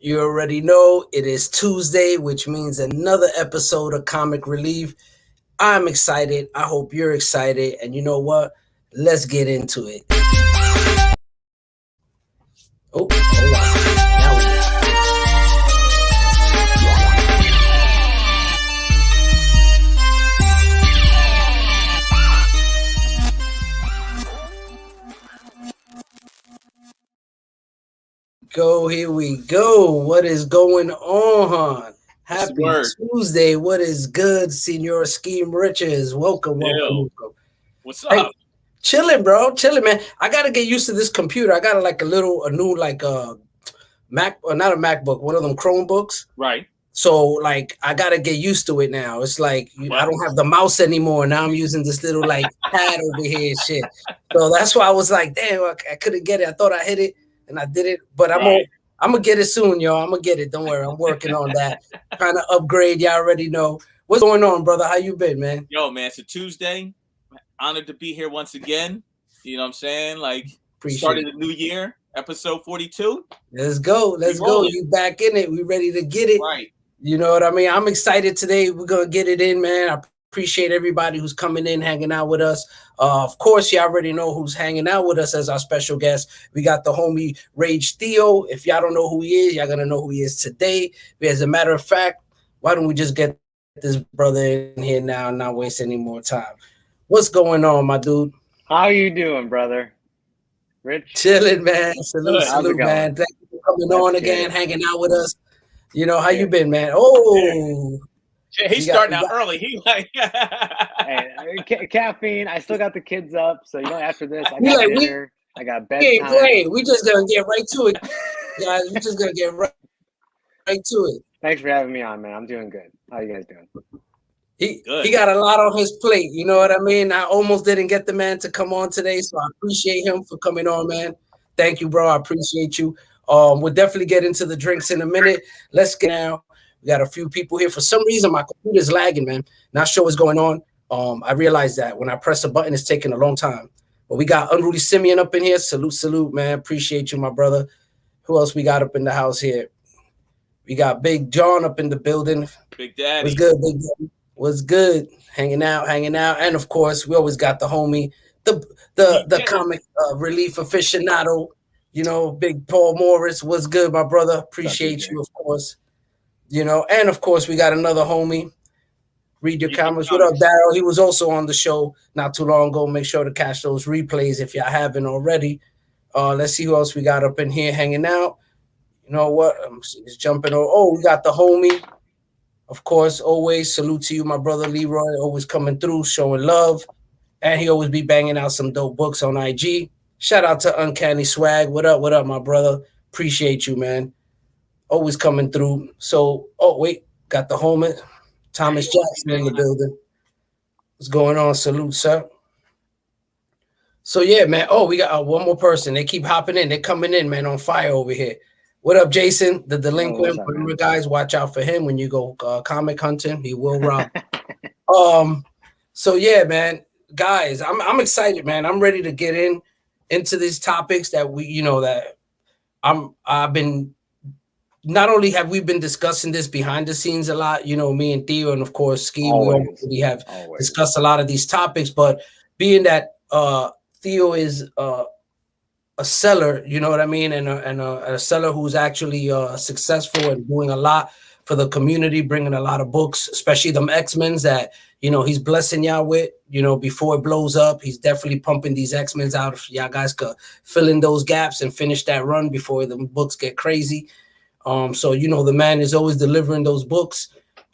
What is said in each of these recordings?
You already know it is Tuesday, which means another episode of Comic Relief. I'm excited. I hope you're excited. And you know what? Let's get into it. Oh, hold on. Now we go. Here we go. What is going on? Happy Tuesday. What is good, Senor Skeme Riches? Welcome. What's up? Hey, chilling, bro. Chilling, man. I gotta get used to this computer. I got a new Mac, or not a MacBook, one of them Chromebooks. Right. So like I gotta get used to it now. It's like I don't have the mouse anymore. Now I'm using this little like pad over here and shit. So that's why I was like, damn, I couldn't get it. I thought I hit it and I did it, but I'm gonna get it soon, yo. I'm gonna get it. Don't worry. I'm working on that. Trying to upgrade. Y'all already know. What's going on, brother? How you been, man? Yo, man, it's a Tuesday. Honored to be here once again. You know what I'm saying? Like, started the new year, episode 42. Let's go. Let's go. You back in it. We ready to get it. Right. You know what I mean? I'm excited today. We're going to get it in, man. I appreciate everybody who's coming in, hanging out with us. Of course, you already know who's hanging out with us as our special guest. We got the homie Rage Theo. If y'all don't know who he is, y'all going to know who he is today. As a matter of fact, why don't we just get this brother in here now and not waste any more time? What's going on, my dude? How you doing, brother? Rich? Chilling, man. Salute, man. Thank you for coming on again, hanging out with us. You know, how you been, man? Oh, he's starting out early. He like caffeine. I still got the kids up, so after this, I got dinner. I got bedtime. We just gonna get right to it, guys. We just gonna get right to it. Thanks for having me on, man. I'm doing good. How you guys doing? He got a lot on his plate. You know what I mean? I almost didn't get the man to come on today, so I appreciate him for coming on, man. Thank you, bro. I appreciate you. We'll definitely get into the drinks in a minute. Let's get now. We got a few people here. For some reason, my computer's lagging, man. Not sure what's going on. I realized that when I press a button, it's taking a long time. But we got Unruly Simeon up in here. Salute, man. Appreciate you, my brother. Who else we got up in the house here? We got Big John up in the building. Big Daddy. What's good, Big Daddy? What's good? Hanging out. And of course, we always got the homie, the comic relief aficionado, Big Paul Morris. What's good, my brother? Appreciate you, of course. And of course, we got another homie. Read your comments. What up, Daryl? He was also on the show not too long ago. Make sure to catch those replays if y'all haven't already. Let's see who else we got up in here hanging out. You know what? I'm just jumping over. Oh, we got the homie. Of course, always salute to you, my brother Leroy, always coming through, showing love. And he always be banging out some dope books on IG. Shout out to Uncanny Swag. What up, my brother? Appreciate you, man. Always coming through. So, got the homie, Thomas Jackson in the building. What's going on? Salute, sir. So, yeah, man. Oh, we got one more person. They keep hopping in. They're coming in, man, on fire over here. What up, Jason? The delinquent. Remember, guys, watch out for him when you go comic hunting. He will rob. So yeah, man, guys, I'm excited, man. I'm ready to get into these topics that I've been. Not only have we been discussing this behind the scenes a lot, me and Theo, and of course Skeme, we have discussed a lot of these topics. But being that Theo is a seller, you know what I mean, and a seller who's actually successful and doing a lot for the community, bringing a lot of books, especially them X-Men's that he's blessing y'all with. Before it blows up, he's definitely pumping these X-Men's out. If y'all guys could fill in those gaps and finish that run before the books get crazy. So the man is always delivering those books.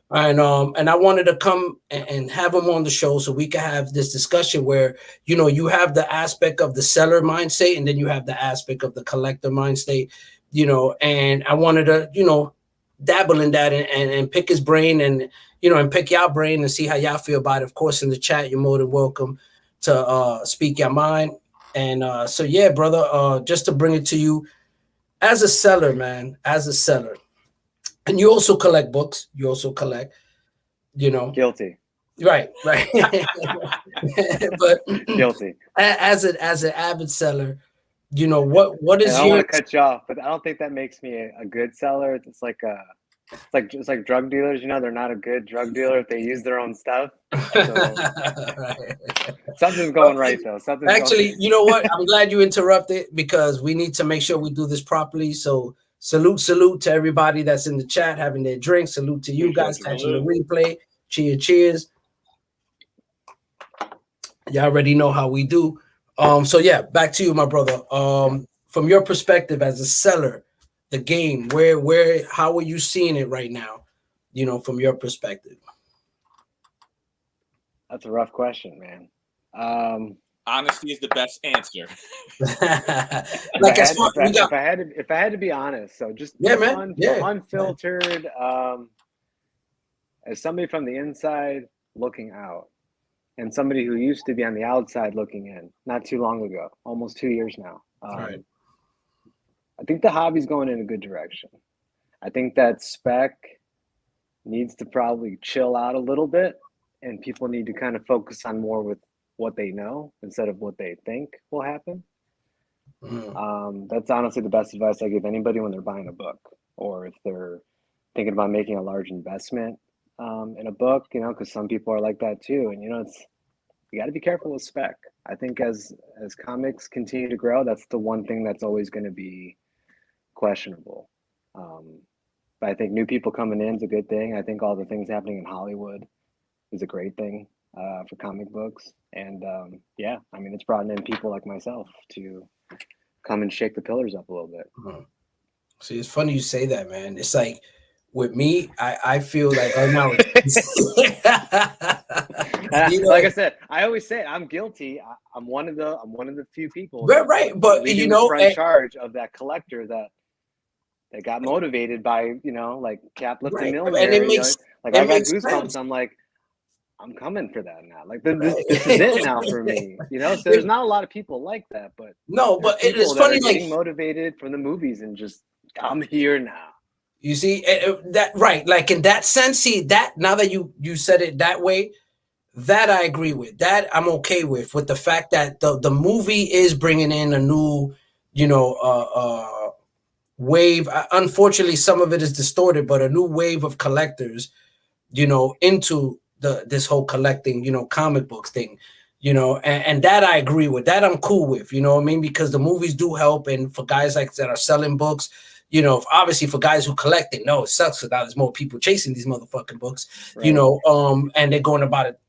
And I wanted to come and have him on the show so we can have this discussion where, you have the aspect of the seller mind state and then you have the aspect of the collector mind state, and I wanted to, dabble in that and pick his brain and, and pick y'all brain and see how y'all feel about it. Of course, in the chat, you're more than welcome to speak your mind. And so, yeah, brother, just to bring it to you, as a seller, man, as a seller, and you also collect books. You also collect, Guilty. Right. But Guilty. as an avid seller, what And is I don't your want to cut you off, but I don't think that makes me a good seller. It's like drug dealers. They're not a good drug dealer if they use their own stuff. So something's going right though. Actually, you know what? I'm glad you interrupted because we need to make sure we do this properly. So salute to everybody that's in the chat having their drink. Salute to you guys catching the replay. Cheers. You already know how we do. So yeah, back to you, my brother. From your perspective as a seller, the game, how are you seeing it right now? From your perspective. That's a rough question, man. Honesty is the best answer. If I had to be honest, so just unfiltered, as somebody from the inside looking out, and somebody who used to be on the outside looking in, not too long ago, almost 2 years now. Right. I think the hobby's going in a good direction. I think that spec needs to probably chill out a little bit, and people need to kind of focus on more with what they know instead of what they think will happen. That's honestly the best advice I give anybody when they're buying a book, or if they're thinking about making a large investment in a book, because some people are like that too. And you got to be careful with spec. I think as comics continue to grow, that's the one thing that's always going to be questionable. But I think new people coming in is a good thing. I think all the things happening in Hollywood is a great thing for comic books. And it's brought in people like myself to come and shake the pillars up a little bit. See, it's funny you say that, man. It's like with me, I feel like right now. Like I said, I always say I'm guilty. I'm one of the few people. Right. But front charge of that collector that got motivated by like Cap lifting millionaire. And it makes I got goosebumps. Sense. I'm like, I'm coming for that now. Like this is it now for me. So there's not a lot of people like that, but but it is funny, getting motivated from the movies and just I'm here now. You see that right? Like in that sense, see that now that you said it that way, that I agree with. That I'm okay with the fact that the movie is bringing in a new, wave. Unfortunately, some of it is distorted, but a new wave of collectors, into this whole collecting, comic books thing, and that I agree with. That I'm cool with, what I mean? Because the movies do help, and for guys like that are selling books, obviously for guys who collect it, no, it sucks because now there's more people chasing these motherfucking books, right. And they're going about it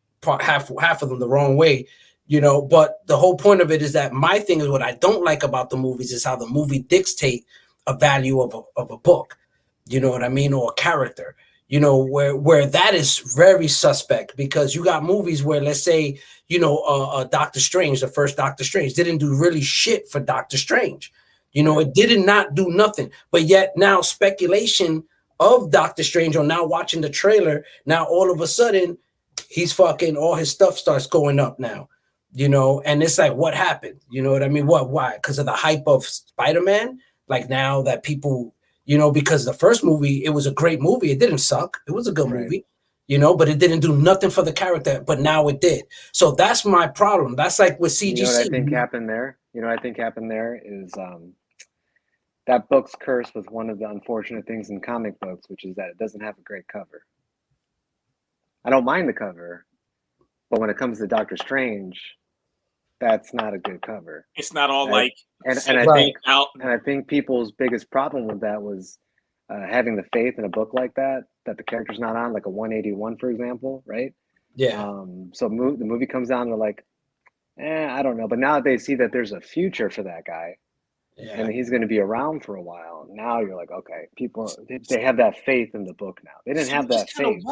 half of them the wrong way. But the whole point of it is that my thing is what I don't like about the movies is how the movie dictate a value of a book, you know what I mean, or a character, where that is very suspect, because you got movies where, let's say, Doctor Strange, the first Doctor Strange didn't do really shit for Doctor Strange, it did not do nothing, but yet now speculation of Doctor Strange, or now watching the trailer, now all of a sudden he's fucking, all his stuff starts going up now, and it's like, what happened? You know what I mean? Why? Because of the hype of Spider-Man. Like now that people, because the first movie, it was a great movie. It didn't suck. It was a good movie, but it didn't do nothing for the character, but now it did. So that's my problem. That's like with CGC. What I think happened there is that book's cursed with one of the unfortunate things in comic books, which is that it doesn't have a great cover. I don't mind the cover, but when it comes to Doctor Strange, that's not a good cover. It's not all I think people's biggest problem with that was having the faith in a book like that the character's not on, like a 181, for example, right? Yeah. So the movie comes down to like, I don't know. But now they see that there's a future for that guy, and he's going to be around for a while. Now you're like, okay, people, they have that faith in the book now. They didn't have that faith.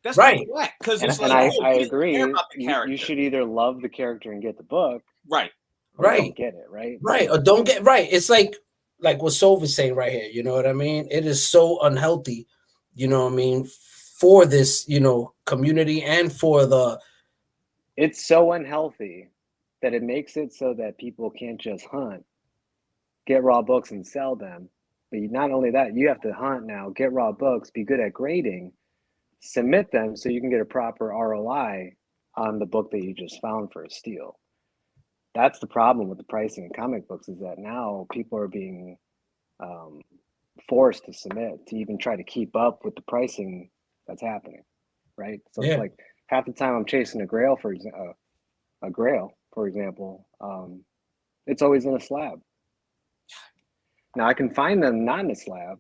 That's right. Because I agree. You should either love the character and get the book, right? Don't get it, right? Right, or don't get right. It's like what Sov is saying right here. You know what I mean? It is so unhealthy. You know what I mean? For this, community and for the. It's so unhealthy that it makes it so that people can't just hunt. get raw books and sell them. But not only that, you have to hunt now, get raw books, be good at grading, submit them so you can get a proper ROI on the book that you just found for a steal. That's the problem with the pricing in comic books, is that now people are being forced to submit to even try to keep up with the pricing that's happening, right? So it's like half the time I'm chasing a grail, for example, it's always in a slab. Now I can find them not in a slab.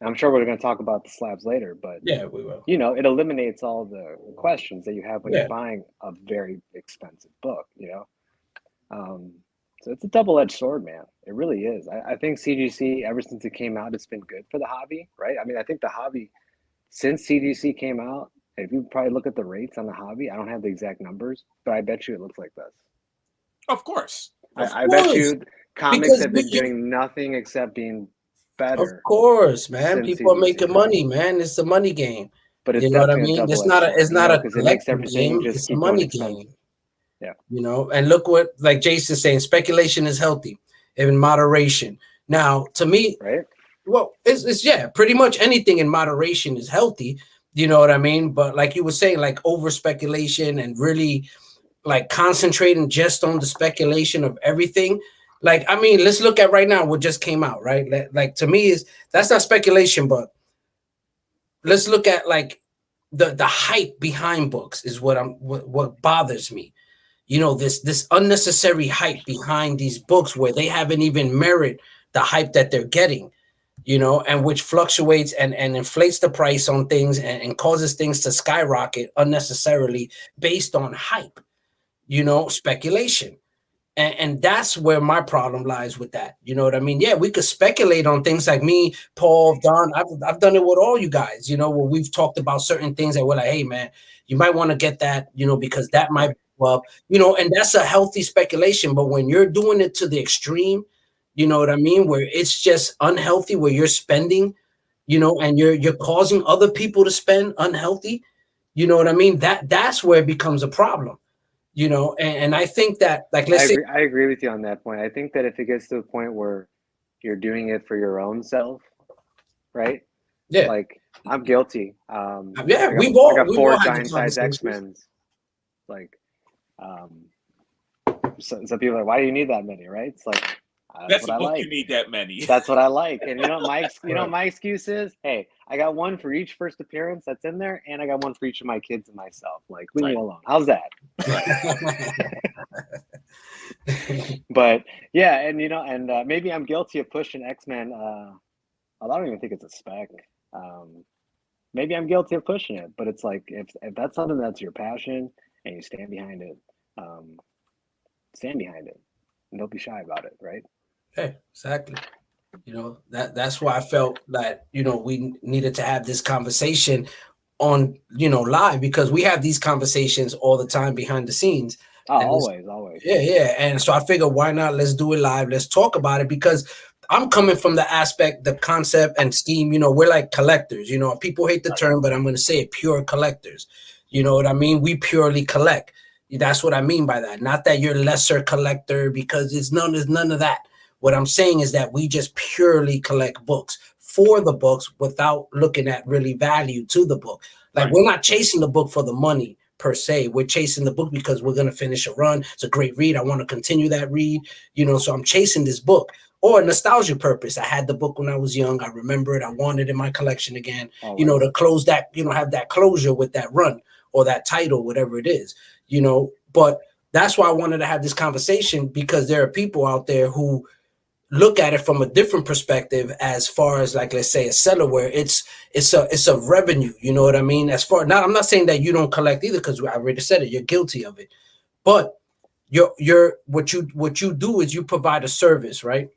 I'm sure we're going to talk about the slabs later, but yeah, we will. You know, it eliminates all the questions that you have when you're buying a very expensive book. You know, so it's a double-edged sword, man. It really is. I think CGC, ever since it came out, it's been good for the hobby, right? I mean, I think the hobby, since CGC came out, if you probably look at the rates on the hobby, I don't have the exact numbers, but I bet you it looks like this. Of course. I bet you comics have been doing nothing except being better. Of course, man. People are making money, man. It's a money game. But it's, you know what I mean? It's not a collective game. It's a money game. Yeah. You know, and look what, like Jason's saying, speculation is healthy in moderation. Now, to me, right? Well, it's pretty much anything in moderation is healthy. You know what I mean? But like you were saying, like over speculation and really like concentrating just on the speculation of everything. Like, I mean, let's look at right now what just came out, right? Like to me, that's not speculation, but let's look at like the hype behind books is what bothers me. You know, this unnecessary hype behind these books where they haven't even merit the hype that they're getting, you know, and which fluctuates and inflates the price on things and causes things to skyrocket unnecessarily based on hype, you know, speculation. And that's where my problem lies with that. You know what I mean? Yeah, we could speculate on things like me, Paul, Don. I've done it with all you guys, you know, where we've talked about certain things that we're like, hey, man, you might want to get that, you know, because that might, well, you know, and that's a healthy speculation. But when you're doing it to the extreme, you know what I mean, where it's just unhealthy, where you're spending, you know, and you're causing other people to spend unhealthy, you know what I mean? That's where it becomes a problem. You know, and I think that, like, I agree with you on that point. I think that if it gets to a point where you're doing it for your own self, right? Yeah. Like, I'm guilty. I got 4 giant-sized X-Men's. Like, some people are like, why do you need that many, right? It's like, that's what I like. You need that many. That's what I like. And you know, my excuse is, hey, I got one for each first appearance that's in there, and I got one for each of my kids and myself. Like, leave me alone. How's that? But yeah, and you know, and maybe I'm guilty of pushing X-Men. I don't even think it's a spec. Maybe I'm guilty of pushing it, but it's like if that's something that's your passion and you stand behind it, stand behind it, and don't be shy about it, right? Hey, exactly. You know, that's why I felt that, you know, we needed to have this conversation on, you know, live, because we have these conversations all the time behind the scenes. Always. Yeah. And so I figured, why not? Let's do it live. Let's talk about it, because I'm coming from the aspect, the concept and scheme, you know, we're like collectors, you know, people hate the term, but I'm going to say it, pure collectors. You know what I mean? We purely collect. That's what I mean by that. Not that you're lesser collector, because there's none of that. What I'm saying is that we just purely collect books for the books without looking at really value to the book. Like, we're not chasing the book for the money per se. We're chasing the book because we're going to finish a run. It's a great read. I want to continue that read, you know, so I'm chasing this book. Or nostalgia purpose. I had the book when I was young. I remember it. I want it in my collection again, you know, to close that, you know, have that closure with that run or that title, whatever it is, you know. But that's why I wanted to have this conversation, because there are people out there who look at it from a different perspective, as far as, like, let's say a seller, where it's a revenue, you know what I mean? As far, now I'm not saying that you don't collect either, because I already said it, you're guilty of it. But what you do is you provide a service, right?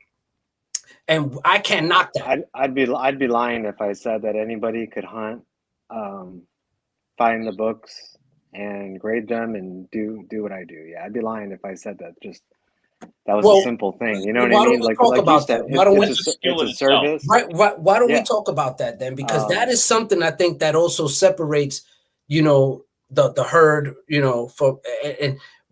And I can't knock that. I'd be lying if I said that anybody could hunt, find the books and grade them and do what I do. Yeah, I'd be lying if I said that. Just that was a simple thing. You know what I mean? Like you said, it's a service. Why don't we talk about that then? Because that is something I think that also separates, you know, the herd, you know,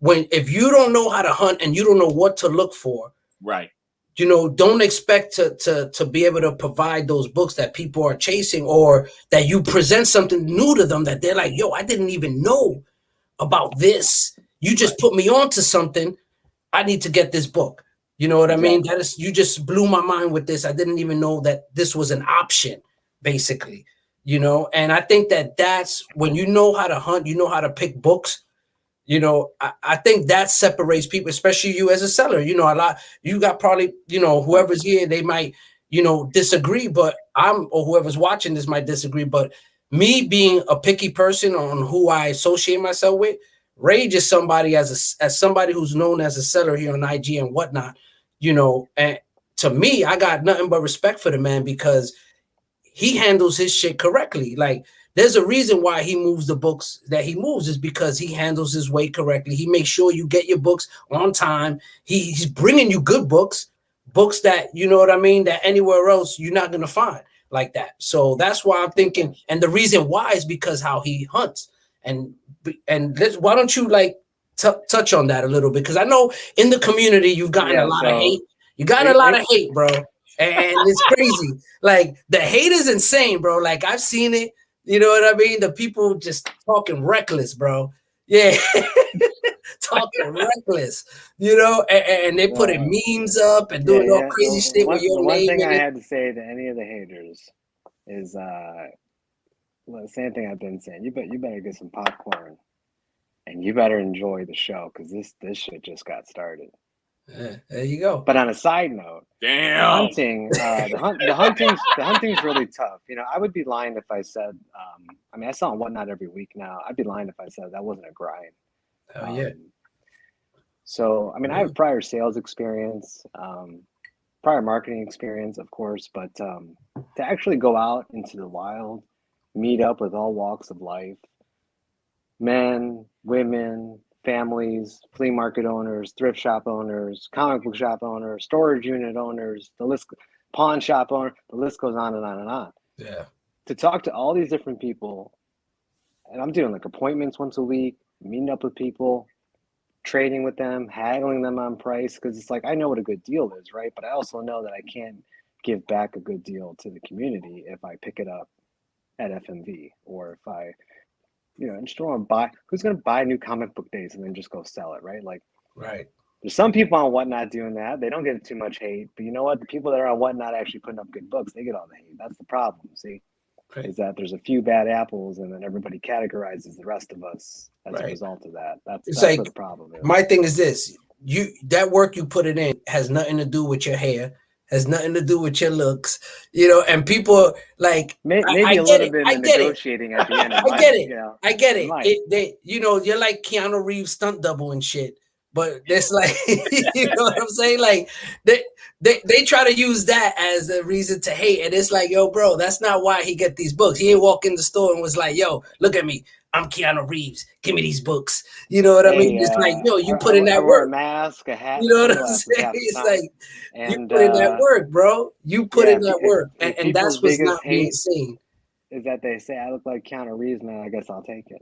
if you don't know how to hunt and you don't know what to look for, right? you know, don't expect to be able to provide those books that people are chasing, or that you present something new to them that they're like, yo, I didn't even know about this. You just put me on to something. I need to get this book. You know what I mean? That is, you just blew my mind with this. I didn't even know that this was an option, basically, you know? And I think that that's when you know how to hunt, you know how to pick books. You know, I think that separates people, especially you as a seller. You know, a lot, you got probably, you know, whoever's here, they might, you know, disagree, but or whoever's watching this might disagree. But me being a picky person on who I associate myself with, Rage is somebody as somebody who's known as a seller here on IG and whatnot, you know, and to me, I got nothing but respect for the man because he handles his shit correctly. Like, there's a reason why he moves the books that he moves, is because he handles his weight correctly. He makes sure you get your books on time. He's bringing you good books that, you know what I mean, that anywhere else you're not going to find like that. So that's why I'm thinking, and the reason why is because how he hunts. And why don't you like touch on that a little bit? Because I know in the community you've gotten a lot of hate. You got a lot of hate, bro. And it's crazy. Like, the hate is insane, bro. Like, I've seen it. You know what I mean? The people just talking reckless, bro. Yeah. Talking reckless, you know, and they putting memes up and doing all crazy shit with your name. One thing I had to say to any of the haters is well, the same thing I've been saying. You better get some popcorn and you better enjoy the show, because this shit just got started. There you go. But on a side note, damn, the hunting's really tough. You know, I would be lying if I said, I mean, I sell on Whatnot every week now. I'd be lying if I said that wasn't a grind. Oh yeah. So, I mean, I have prior sales experience, prior marketing experience, of course, but to actually go out into the wild, meet up with all walks of life, men, women, families, flea market owners, thrift shop owners, comic book shop owners, storage unit owners, the list, pawn shop owner, the list goes on and on and on. Yeah. To talk to all these different people, and I'm doing like appointments once a week, meeting up with people, trading with them, haggling them on price, because it's like, I know what a good deal is, right? But I also know that I can't give back a good deal to the community if I pick it up at FMV, or if I, you know, just don't want to buy. Who's going to buy new comic book days and then just go sell it, right? Like, right. There's some people on Whatnot doing that. They don't get too much hate, but you know what? The people that are on Whatnot actually putting up good books, they get all the hate. That's the problem. See, is that there's a few bad apples, and then everybody categorizes the rest of us as a result of that. That's like, what the problem is. My thing is this: that work you put it in has nothing to do with your hair. Has nothing to do with your looks, you know, and people like maybe a little bit of negotiating at the end. I get it. You know, I get it. They, you know, you're like Keanu Reeves stunt double and shit, but it's like, you know what I'm saying? Like they try to use that as a reason to hate, and it's like, yo, bro, that's not why he get these books. He ain't walk in the store and was like, yo, look at me. I'm Keanu Reeves. Give me these books. You know what I mean? It's like, yo, you put in that work. A mask, a hat. You know what I'm saying? It's like, you put in that work, bro. You put in that work, and that's what's not being seen. Is that they say I look like Keanu Reeves, man? I guess I'll take it.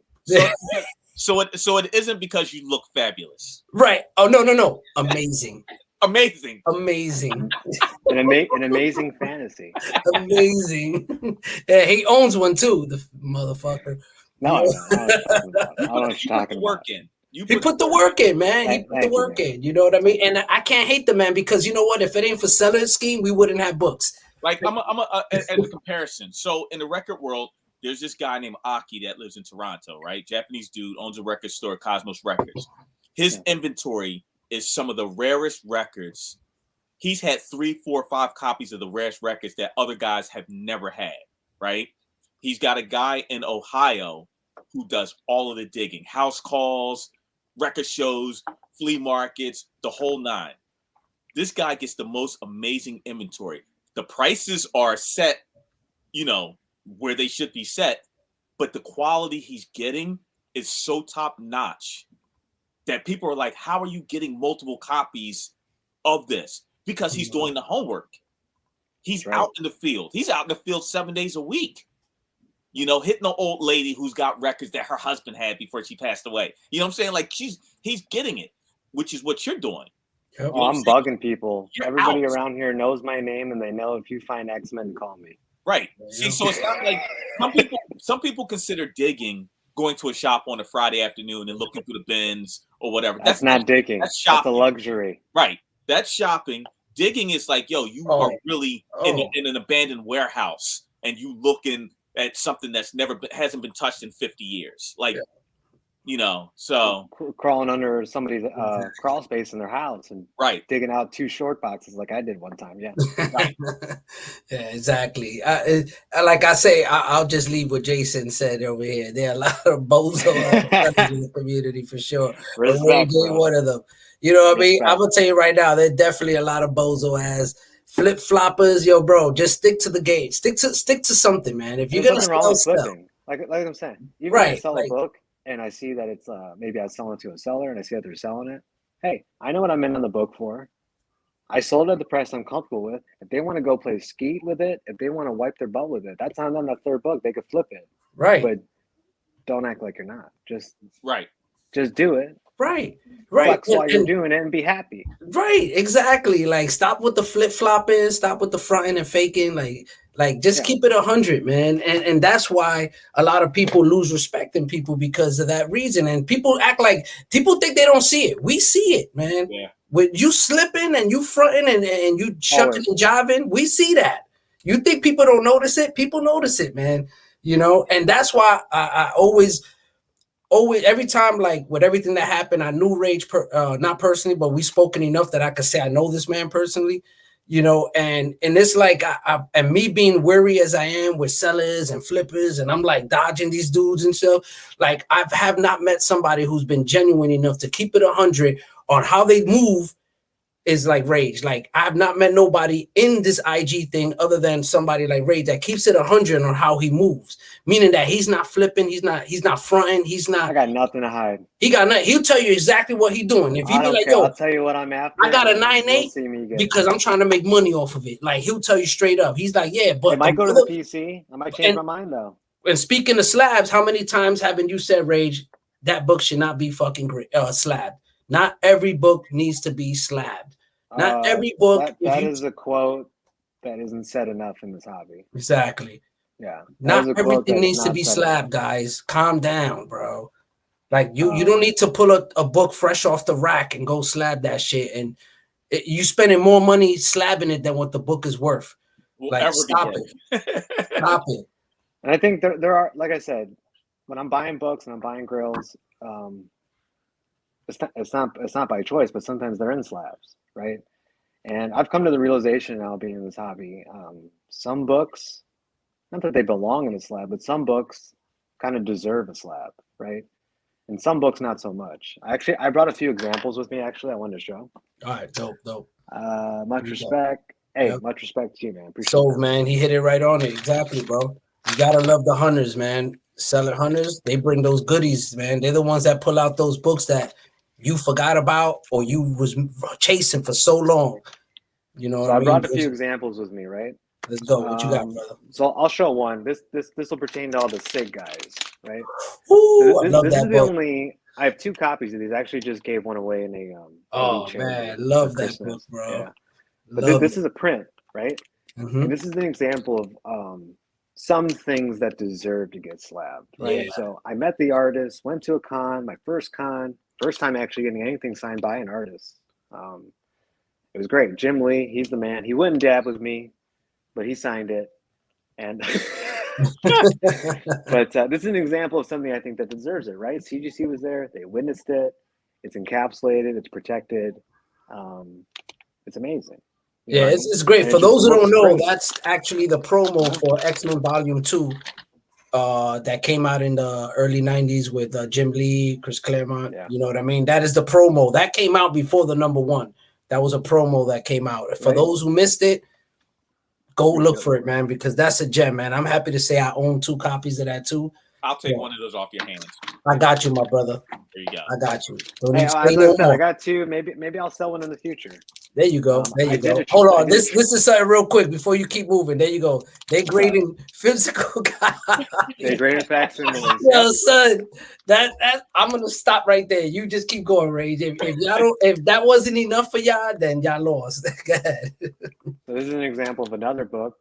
So it isn't because you look fabulous, right? Oh no, amazing. Amazing. An amazing fantasy. Amazing. Yeah, he owns one too, the motherfucker. No, I don't know what you're talking about. He put the work in, man. He put the work in. You know what I mean? And I can't hate the man, because you know what? If it ain't for selling Skeme, we wouldn't have books. Like, as a comparison. So in the record world, there's this guy named Aki that lives in Toronto, right? Japanese dude, owns a record store, Cosmos Records. His inventory is some of the rarest records. He's had 3, 4, 5 copies of the rarest records that other guys have never had, right? He's got a guy in Ohio who does all of the digging, house calls, record shows, flea markets, the whole 9. This guy gets the most amazing inventory. The prices are set, you know, where they should be set, but the quality he's getting is so top notch that people are like, how are you getting multiple copies of this? Because he's doing the homework. He's out in the field. He's out in the field 7 days a week. You know, hitting an old lady who's got records that her husband had before she passed away. You know what I'm saying? Like, he's getting it, which is what you're doing. Yep. Oh, I'm bugging people. You're Everybody out. around here knows my name, and they know if you find X-Men, call me. Right. See, so it's not like some people consider digging going to a shop on a Friday afternoon and looking through the bins or whatever. That's not digging. That's That's shopping. a luxury. Right. That's shopping. Digging is like, yo, you are really in an abandoned warehouse and you looking at something that's hasn't been touched in 50 years. Like, you know, so crawling under somebody's crawl space in their house and digging out 2 short boxes like I did one time. Yeah. Right. Yeah, exactly. Like I say, I'll just leave what Jason said over here. There are a lot of bozo in the community for sure. Respect, one of them. You know what I mean? I'm gonna tell you right now, there's definitely a lot of bozo ass flip floppers. Yo, bro, just stick to the game. Stick to something, man. If you're gonna sell, flipping, like I'm saying, even if I sell a book and I see that it's maybe I sell it to a seller and I see that they're selling it. Hey, I know what I'm in on the book for. I sold it at the price I'm comfortable with. If they want to go play skeet with it, if they want to wipe their butt with it, that's on them. That third book, they could flip it. Right. But don't act like you're not. Just do it. Right. Flex while you're doing it and be happy. Right. Exactly. Like stop with the flip flopping. Stop with the fronting and faking. Like just keep it 100, man. And that's why a lot of people lose respect in people because of that reason. And people act like people think they don't see it. We see it, man. Yeah. When you slipping and you fronting and you shucking and jiving, we see that. You think people don't notice it? People notice it, man. You know, and that's why I always every time, like with everything that happened, I knew Rage not personally, but we spoken enough that I could say I know this man personally. You know, and it's like and me being weary as I am with sellers and flippers, and I'm like dodging these dudes and stuff. Like I have not met somebody who's been genuine enough to keep it 100 on how they move. Is like Rage. Like I have not met nobody in this IG thing other than somebody like Rage that keeps it 100 on how he moves, meaning that he's not flipping, he's not fronting, he's not. I got nothing to hide. He got nothing. He'll tell you exactly what he's doing. If he be like, yo, I'll tell you what I'm after. I got a 9.8 because I'm trying to make money off of it. Like he'll tell you straight up. He's like, yeah, but it might go to the PC. I might change my mind though. And speaking of slabs, how many times haven't you said, Rage, that book should not be fucking slabbed? Not every book needs to be slabbed. Not every book. That is a quote that isn't said enough in this hobby. Exactly. Yeah. Not everything needs to be slabbed, guys. Calm down, bro. Like you don't need to pull a book fresh off the rack and go slab that shit. And you spending more money slabbing it than what the book is worth. Like stop it. Stop it. And I think there are, like I said, when I'm buying books and I'm buying grills, it's not by choice, but sometimes they're in slabs. Right. And I've come to the realization now being in this hobby, some books, not that they belong in a slab, but some books kind of deserve a slab. Right. And some books, not so much. I brought a few examples with me, actually, I wanted to show. All right. Dope. Much respect. Hey, much respect to you, man. So, man, he hit it right on it. Exactly, bro. You got to love the hunters, man. Seller hunters, they bring those goodies, man. They're the ones that pull out those books that you forgot about or you was chasing for so long. You know, so I brought a few examples with me, right? Let's go. What you got, brother? So I'll show one. This will pertain to all the SIG guys, right? Ooh, so I love that book. I have 2 copies of these. I actually just gave one away in a oh man, love that book, bro. Yeah. But this is a print, right? Mm-hmm. And this is an example of some things that deserve to get slabbed, right? Yeah. So I met the artist, went to a con, my first time actually getting anything signed by an artist. It was great. Jim Lee, he's the man. He wouldn't dab with me, but he signed it. And but this is an example of something I think that deserves it, right? CGC was there. They witnessed it. It's encapsulated. It's protected. It's amazing. Yeah, it's great. For those who don't know, that's actually the promo for X-Men Volume 2 that came out in the early 90s with Jim Lee, Chris Claremont. Yeah. You know what I mean? That is the promo. That came out before the #1. That was a promo that came out. For those who missed it, go look for it, man, because that's a gem, man. I'm happy to say I own 2 copies of that, too. I'll take one of those off your hands. I got you, my brother. There you go. I got you. I got 2. Maybe I'll sell one in the future. There you go. There you I go. did Hold on. This is something real quick before you keep moving. There you go. They grading physical guys. They graded facsimiles. Yo, son, that I'm gonna stop right there. You just keep going, Rage. If y'all don't, if that wasn't enough for y'all, then y'all lost. Go ahead. So this is an example of another book.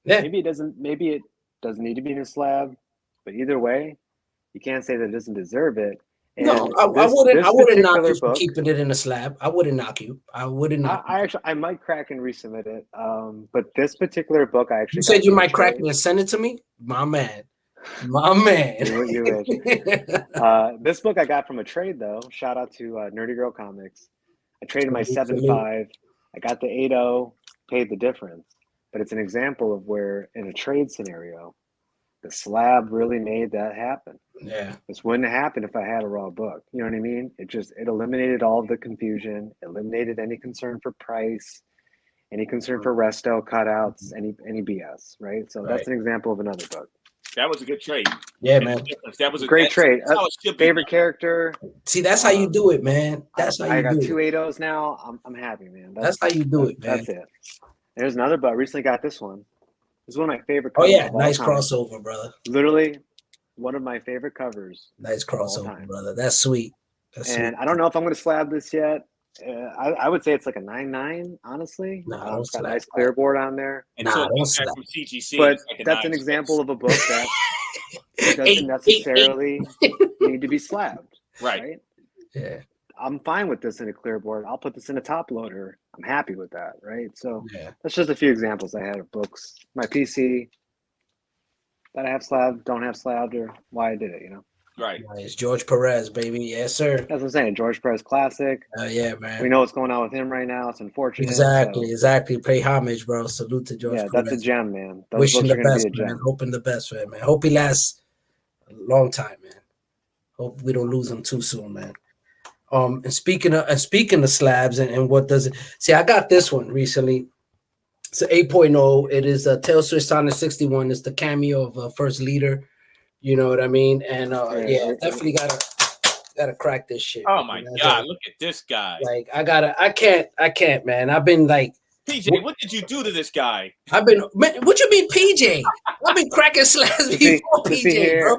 Yeah. Maybe it doesn't need to be in a slab, but either way, you can't say that it doesn't deserve it. And No, I wouldn't knock you for keeping it in a slab. I wouldn't knock you. I wouldn't knock you. I might crack and resubmit it. But this particular book, I actually you said you might crack it and send it to me, my man. My man. You wish. This book I got from a trade though. Shout out to Nerdy Girl Comics. I traded my 7.5. I got the 8.0, paid the difference. But it's an example of where in a trade scenario, the slab really made that happen. Yeah. This wouldn't happen if I had a raw book. You know what I mean? It eliminated all of the confusion, eliminated any concern for price, any concern for resto cutouts, any BS, right? So that's an example of another book. That was a good trade. Yeah, man. That was a great trade. Favorite character. See, that's how you do it, man. That's how you do it. I got 2 8.0s now. I'm happy, man. That's how you do it, man. That's it. There's another book. I recently got this one. This is one of my favorite covers. Oh, yeah. Nice crossover, brother. Literally one of my favorite covers. Nice crossover, brother. That's sweet. I don't know if I'm going to slab this yet. I would say it's like a 9.9, honestly. Nah, it's got a nice clear board on there. Don't slap. From CGC, but like that's an example of a book that doesn't necessarily need to be slabbed. Right. Yeah. I'm fine with this in a clear board. I'll put this in a top loader. I'm happy with that, right? So that's just a few examples I had of books. My PC that I have slabbed, don't have slabbed, or why I did it, Right. It's George Perez, baby. Yes, sir. That's what I'm saying. George Perez classic. Yeah, man. We know what's going on with him right now. It's unfortunate. Exactly. Pay homage, bro. Salute to George Perez. That's a gem, man. Those Wishing the books are best, be a gem. man. Hoping the best for him, man. Hope he lasts a long time, man. Hope we don't lose him too soon, man. And speaking of slabs and what does it see, I got this one recently. It's an 8.0. It is a Tales Switch Sonic 61. It's the cameo of First Leader. You know what I mean? And definitely gotta crack this shit. Oh my god, look at this guy. Like I can't, man. I've been like, PJ, what did you do to this guy? What you mean, PJ? I've been cracking slabs before PJ, bro.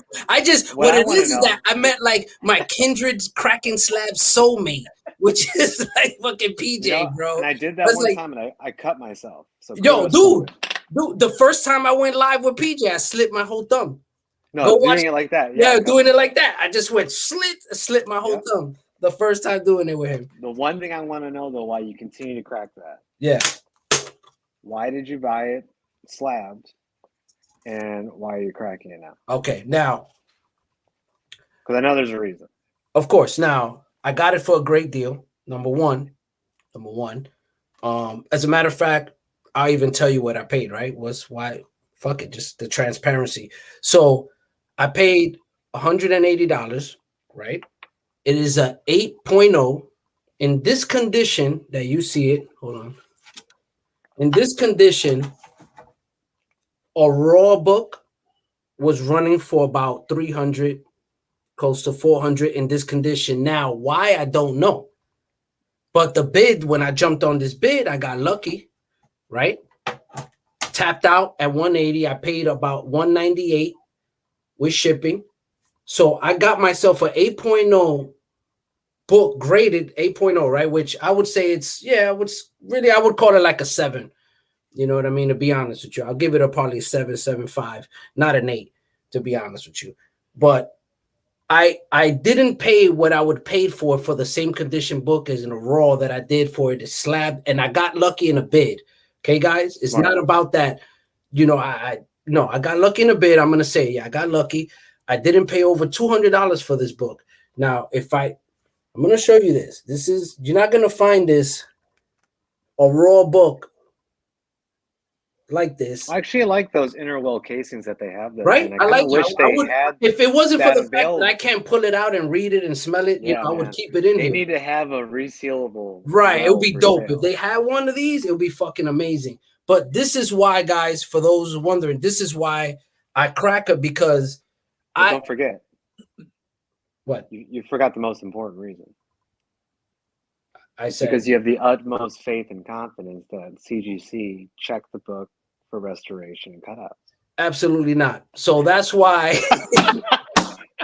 What it is that I met like my kindred cracking slabs soulmate, which is like fucking PJ, bro. And I did that one time and I cut myself. So dude, the first time I went live with PJ, I slit my whole thumb. No, doing it like that. Yeah, doing it like that. I just went slit my whole thumb. The first time doing it with him. The one thing I want to know though, why you continue to crack that? Yeah. Why did you buy it slabbed, and why are you cracking it now? Okay, now. Because I know there's a reason. Of course. Now I got it for a great deal. Number one. As a matter of fact, I'll even tell you what I paid. Right? Was why? Fuck it, just the transparency. So I paid $180. Right? It is a 8.0 in this condition that you see it. Hold on. In this condition, a raw book was running for about 300, close to 400 in this condition. Now, why? I don't know. But the bid, when I jumped on this bid, I got lucky, right? Tapped out at 180. I paid about 198 with shipping. So I got myself an 8.0 book, graded 8.0, right? Which I would say I would call it like a 7. You know what I mean? To be honest with you, I'll give it probably 7.75, not an 8, to be honest with you. But I didn't pay what I would pay for the same condition book as in a raw that I did for it slab, and I got lucky in a bid. Okay, guys, it's not about that. I got lucky in a bid. I'm gonna say, I got lucky. I didn't pay over $200 for this book. Now, I'm going to show you this. You're not going to find this, a raw book like this. I actually like those inner well casings that they have there. Right? I like wish they had. If it wasn't for the fact that I can't pull it out and read it and smell it, I would keep it in here. They need to have a resealable. Right. It would be dope. If they had one of these, it would be fucking amazing. But this is why, guys, for those wondering, this is why I crack it, because don't forget. What? You forgot the most important reason. I said because you have the utmost faith and confidence that CGC checked the book for restoration and cutouts. absolutely not. So that's why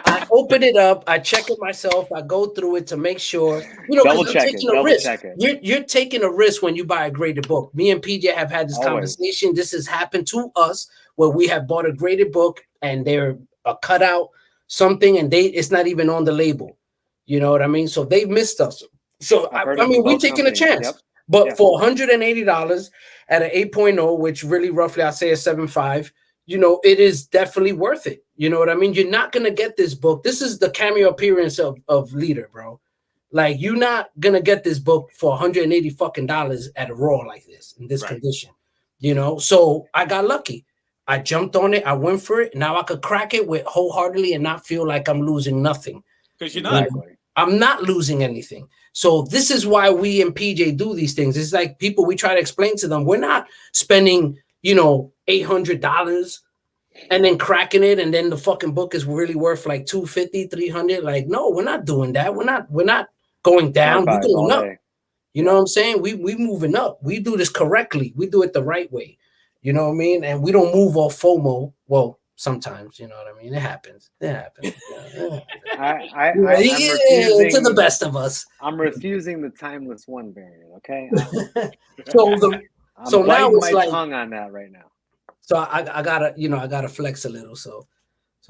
I open it up, I check it myself, I go through it to make sure, Double because I'm check taking it, a double risk. check it. You're taking a risk when you buy a graded book. Me and PJ have had this Always. conversation. This has happened to us where we have bought a graded book and they're a cutout something and it's not even on the label. You know what I mean? So they've missed us. So I mean, we're taking a chance. Yep. But for $180 at an 8.0, which really roughly I'll say a 7.5, it is definitely worth it. You know what I mean? You're not gonna get this book. This is the cameo appearance of Leader, bro. Like, you're not gonna get this book for $180 fucking dollars at a raw like this in this condition. So I got lucky. I jumped on it. I went for it. Now I could crack it with wholeheartedly and not feel like I'm losing nothing. Because you're not. I'm not losing anything. So this is why we and PJ do these things. It's like people, we try to explain to them, we're not spending, $800 and then cracking it, and then the fucking book is really worth like $250, $300. Like, no, we're not doing that. We're not going down. We're going up. You know what I'm saying? We moving up. We do this correctly. We do it the right way. You know what I mean? And we don't move off FOMO. Well, sometimes, you know what I mean? It happens. It happens. I'm refusing, to the best of us. I'm refusing the timeless one variant. Okay. So now it's my like tongue on that right now. So I gotta flex a little. So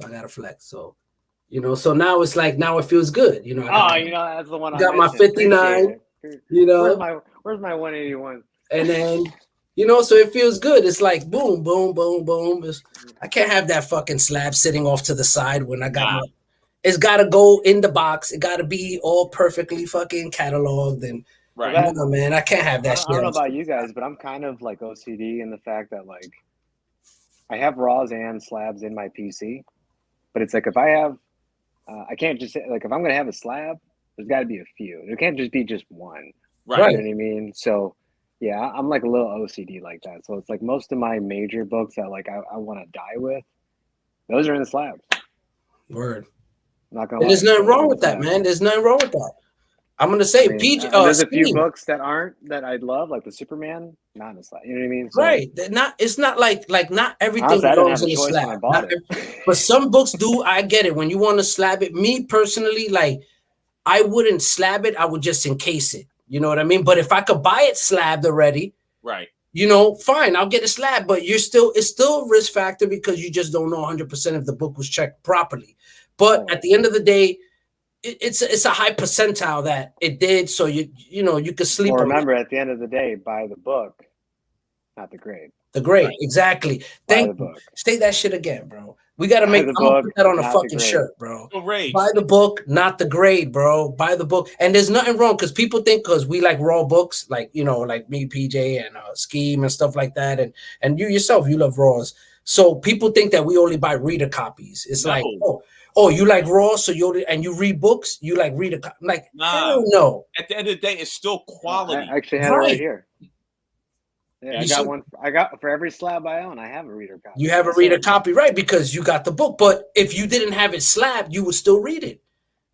I gotta flex. So so now it's like, now it feels good. That's the one. Got my 59. Where's my 181? And then. So it feels good. It's like boom, boom, boom, boom. I can't have that fucking slab sitting off to the side when I got it's got to go in the box. It got to be all perfectly fucking cataloged. And man, I can't have that shit. I don't know about you guys, but I'm kind of like OCD in the fact that like I have raws and slabs in my PC, but it's like if I have, I can't just say, like if I'm going to have a slab, there's got to be a few. There can't just be just one. Right. You know what I mean? So. Yeah, I'm like a little OCD like that. So it's like most of my major books that like I want to die with, those are in the slabs. Word. Not gonna lie. There's nothing wrong with that, man. There's nothing wrong with that. I'm gonna say, there's a few books that I'd love, like the Superman, not in the slab. You know what I mean? So, right. It's not like not everything honestly, I didn't have goes in a the choice slab. when I bought it. But some books do. I get it. When you want to slab it, me personally, like I wouldn't slab it. I would just encase it. You know what I mean? But if I could buy it slabbed already, right? Fine, I'll get a slab. But it's still a risk factor because you just don't know 100% if the book was checked properly. But at the end of the day, it's a high percentile that it did. So you could sleep. Well, remember, at the end of the day, buy the book, not the grade. The grade, exactly. Thank you. Say that shit again, bro. We gotta I'm gonna put that on a fucking shirt, bro. Buy the book, not the grade, bro. Buy the book. And there's nothing wrong because people think because we like raw books, like like me, PJ, and Skeme and stuff like that, and you yourself, you love raws. So people think that we only buy reader copies. It's like, oh, you like raw, so you read books, you like reader like hell no. At the end of the day, it's still quality. I actually have it right here. Yeah, I got for every slab I own, I have a reader copy. You have a reader copy, right? Because you got the book. But if you didn't have it slabbed, you would still read it.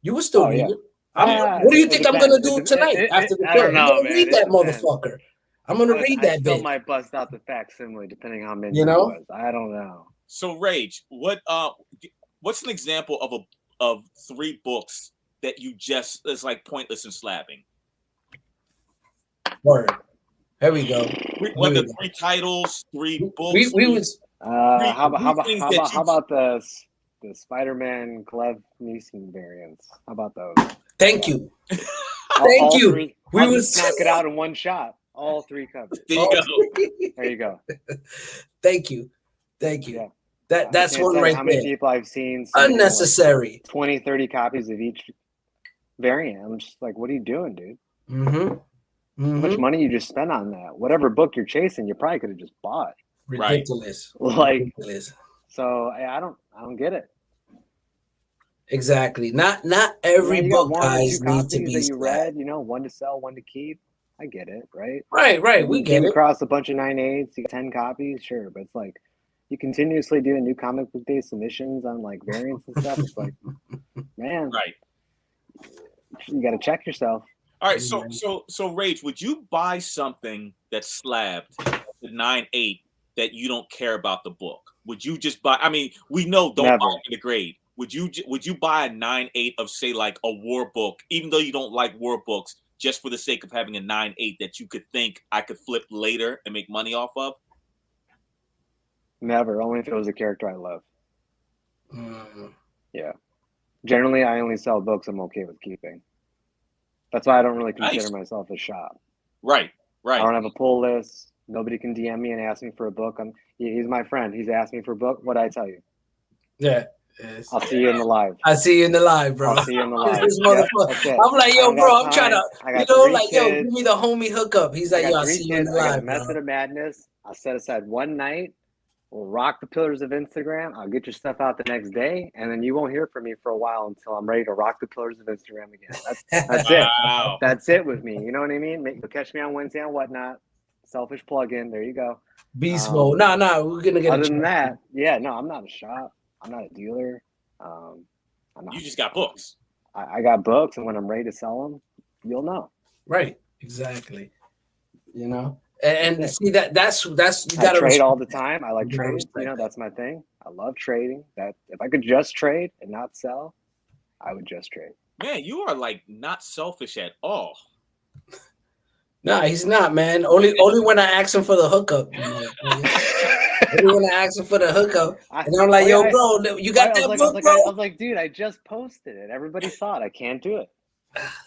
You would still read it. What do you think I'm gonna do tonight after the show? I'm gonna read that motherfucker. I'm gonna read that. I still might bust out the facsimile depending how many. I don't know. So Rage, what's an example of 3 books that you just is like pointless in slabbing? Word. There we go. 3 titles, 3 books. How about the Spider-Man Glove Neeson variants? How about those? Thank you. Thank you. We would knock it out in one shot. All 3 covers. There you go. Thank you. Yeah. That's one right there. How many people I've seen? Unnecessary. 20, 30 copies of each variant. I'm just like, what are you doing, dude? Mm-hmm. How much money you just spent on that? Whatever book you're chasing, you probably could have just bought. Ridiculous. Like, ridiculous. So I don't get it. Exactly. Not every book, guys, need to be that you read. One to sell, one to keep. I get it, right? Right. We get it. Across a bunch of 9/8, you get 10 copies, sure, but it's like you continuously doing new comic book day submissions on like variants and stuff. It's like, man, right. You got to check yourself. All right, so Rage, would you buy something that's slabbed to 9.8 that you don't care about the book? Would you just buy? I mean, we know don't buy the grade. Would you buy a 9.8 of, say, like a war book, even though you don't like war books, just for the sake of having a 9.8 that you could think I could flip later and make money off of? Never. Only if it was a character I love. Yeah. Generally, I only sell books I'm okay with keeping. That's why I don't really consider myself a shop. Right. I don't have a pull list. Nobody can DM me and ask me for a book. He's my friend. He's asked me for a book. What did I tell you? Yeah. I'll see you in the live. I see you in the live, bro. I'll see you in the live. I'm like, yo, bro, I'm trying to, yo, give me the homie hookup. He's like, yo, I'll see you in the live. I got a method of madness. I'll set aside one night. We'll rock the pillars of Instagram. I'll get your stuff out the next day, and then you won't hear from me for a while until I'm ready to rock the pillars of Instagram again. That's it. That's it with me. You know what I mean? You'll catch me on Wednesday on Whatnot. Selfish plug-in. There you go. Beast mode. No, we're gonna get. Other than that, yeah, no, I'm not a shop. I'm not a dealer. You just got books. I got books, and when I'm ready to sell them, you'll know. Right. Exactly. You know. And see that's you got to trade all the time. I like trading. You know, that's my thing. I love trading. That if I could just trade and not sell, I would just trade. Man, you are like not selfish at all. No, he's not, man. Only when I ask him for the hookup. You know? Only when I ask him for the hookup, and I'm like, yo, bro, you got that book, bro? I was like, dude, I just posted it. Everybody saw it. I can't do it.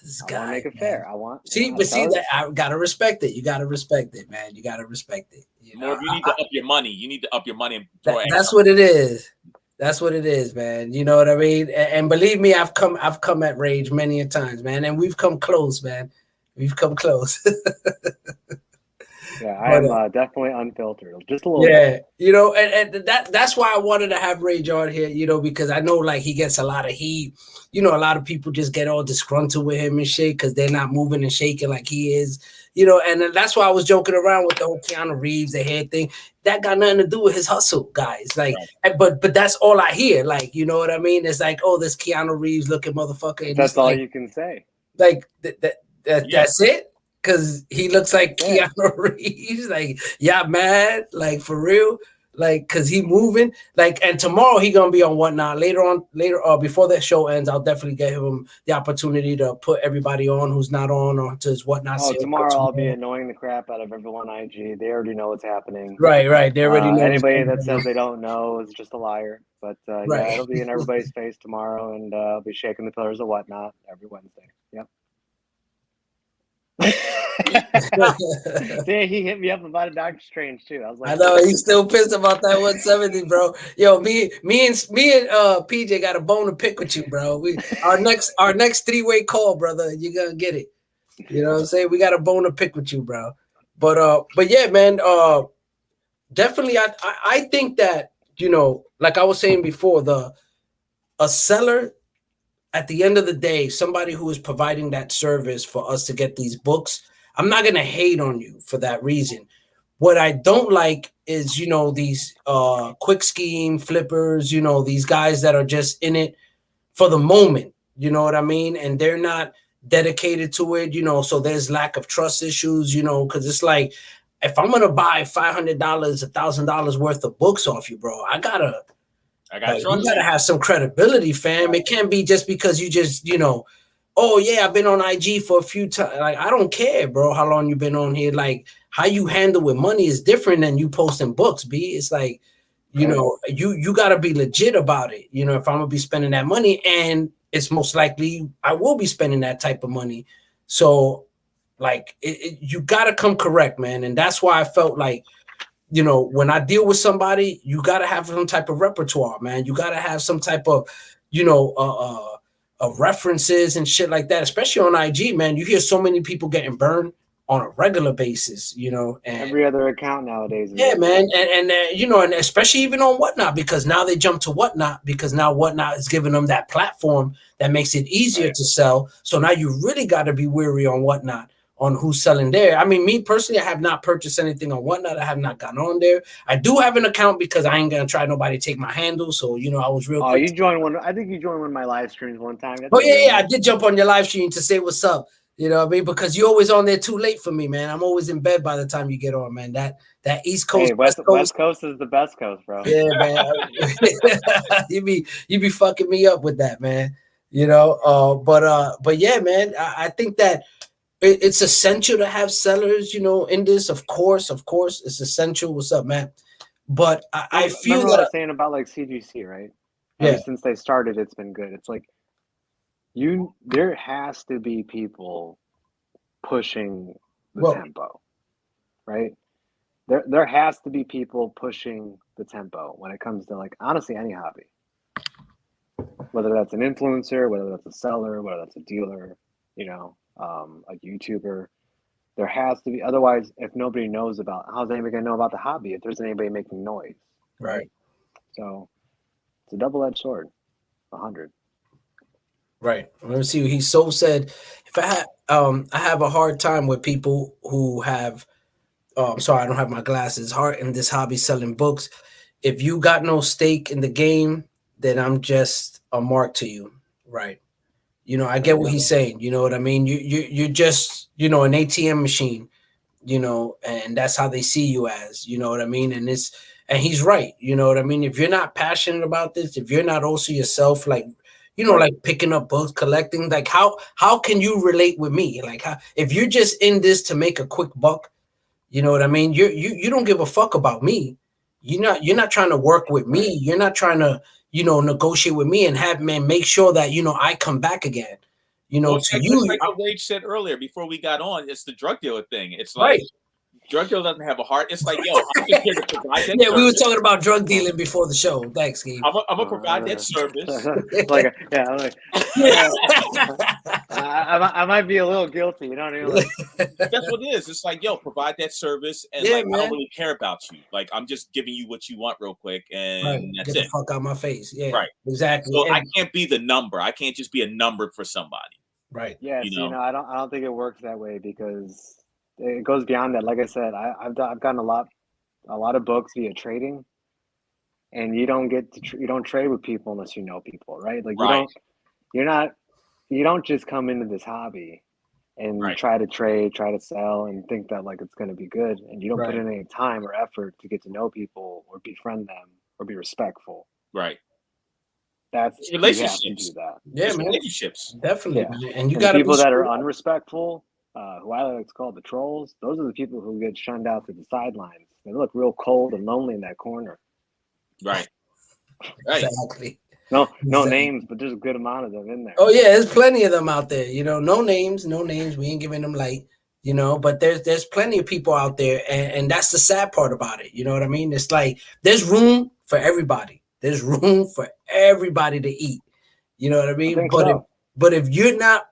This I guy, want to make it fair. I want. That I gotta respect it. You gotta respect it, man. You gotta respect it. You know? Morb, you need to up your money. You need to up your money. That's what it is. That's what it is, man. You know what I mean? And believe me, I've come at Rage many a times, man, and we've come close, man. We've come close. Yeah, I am definitely unfiltered, just a little. Yeah, bit. You know, and that's why I wanted to have Rage on here, you know, because I know like he gets a lot of heat. You know, a lot of people just get all disgruntled with him and shit because they're not moving and shaking like he is. You know, and that's why I was joking around with the whole Keanu Reeves, the hair thing. That got nothing to do with his hustle, guys. Like, but that's all I hear. Like, you know what I mean? It's like, oh, this Keanu Reeves looking motherfucker. And that's all you can say. Like that's it. Because he looks like Keanu Reeves, like, yeah, man, like, for real, like, because he moving, like, and tomorrow he gonna be on Whatnot. Later, before the show ends, I'll definitely give him the opportunity to put everybody on who's not on or to his Whatnot. Oh, tomorrow I'll be annoying the crap out of everyone on IG. They already know what's happening. Right. They already know. Anybody that says they don't know is just a liar. But yeah, it'll be in everybody's face tomorrow, and I'll be shaking the pillars of Whatnot every Wednesday. Yep. Yeah, he hit me up about a Doctor Strange too. I was like, I know he's still pissed about that 170, bro. Yo, me and PJ got a bone to pick with you, bro. Our next 3-way call, brother. You're gonna get it. You know what I'm saying? We got a bone to pick with you, bro. But yeah, man. Definitely, I think that, you know, like I was saying before, a seller. At the end of the day, somebody who is providing that service for us to get these books, I'm not going to hate on you for that reason. What I don't like is, you know, these quick scheme flippers, you know, these guys that are just in it for the moment, you know what I mean? And they're not dedicated to it, you know, so there's lack of trust issues, you know, because it's like, if I'm going to buy $500, $1,000 worth of books off you, bro, you gotta have some credibility, fam. It can't be just because you just, you know, oh yeah, I've been on IG for a few times. Like, I don't care, bro, how long you've been on here. Like, how you handle with money is different than you posting books, B. It's like, you know, you gotta be legit about it. You know, if I'm gonna be spending that money, and it's most likely I will be spending that type of money. So, like, you gotta come correct, man. And that's why I felt like, you know, when I deal with somebody, you got to have some type of repertoire, man. You got to have some type of, you know, references and shit like that, especially on IG, man. You hear so many people getting burned on a regular basis, you know. And every other account nowadays. Yeah, man. And you know, and especially even on Whatnot, because now they jump to Whatnot because now Whatnot is giving them that platform that makes it easier to sell. So now you really got to be wary on Whatnot, on who's selling there. I mean, me personally, I have not purchased anything on Whatnot. I have not gone on there. I do have an account because I ain't gonna try nobody to take my handle. So, you know, I was real. Oh, you joined one. I think you joined one of my live streams one time. Oh yeah, I did jump on your live stream to say what's up. You know what I mean? Because you're always on there too late for me, man. I'm always in bed by the time you get on, man. That East Coast, Hey, West Coast is the best coast, bro. yeah, man. you be fucking me up with that, man. You know, but yeah, man. I think that it's essential to have sellers, you know, in this. Of course, it's essential. What's up, man? But I feel remember what I that was saying about like CGC, right? Yeah. Ever since they started, it's been good. It's like there has to be people pushing the tempo, right? There has to be people pushing the tempo when it comes to, like, honestly, any hobby. Whether that's an influencer, whether that's a seller, whether that's a dealer, you know, a YouTuber. There has to be. Otherwise, if nobody knows about, how's anybody going to know about the hobby if there's anybody making noise? Right. So it's a double-edged sword. 100. Right. Let me see what he so said. If I have a hard time with people who have I'm sorry, I don't have my glasses. Hard in this hobby selling books. If you got no stake in the game, then I'm just a mark to you. Right. You know, I get what he's saying. You know what I mean? You're just, you know, an ATM machine, you know, and that's how they see you as, you know what I mean? And he's right. You know what I mean? If you're not passionate about this, if you're not also yourself, like, you know, like picking up books, collecting, like how can you relate with me? Like, how, if you're just in this to make a quick buck, you know what I mean? You don't give a fuck about me. You're not trying to work with me. You're not trying to, you know, negotiate with me and have man make sure that, you know, I come back again. You know, to you, like what Rage said earlier before we got on, it's the drug dealer thing. It's like drug dealer doesn't have a heart. It's like, yo, I'm just here to provide that service. We were talking about drug dealing before the show. Thanks, Skeme. I'm gonna provide that service. Like, I might be a little guilty, you know what I mean? Like, that's what it is. It's like, yo, provide that service, and like, I don't really care about you. Like, I'm just giving you what you want real quick, and that's Get it. the fuck out of my face. Yeah, right, exactly. So I can't be the number. I can't just be a number for somebody. Right. Yeah. You know, I don't think it works that way because it goes beyond that. Like I said, I've gotten a lot of books via trading, and you don't trade with people unless you know people, right? Like you don't just come into this hobby and try to trade, try to sell, and think that like it's going to be good, and you don't put in any time or effort to get to know people or befriend them or be respectful. Right. That's relationships. You have to do that. Yeah, man. Relationships. Definitely. Yeah. And you got people that are unrespectful, who I like to call the trolls. Those are the people who get shunned out to the sidelines. They look real cold and lonely in that corner. Right. Exactly. No names, but there's a good amount of them in there. Oh yeah, there's plenty of them out there. You know, no names. We ain't giving them light. You know, but there's plenty of people out there, and that's the sad part about it. You know what I mean? It's like there's room for everybody. There's room for everybody to eat. You know what I mean? But if you're not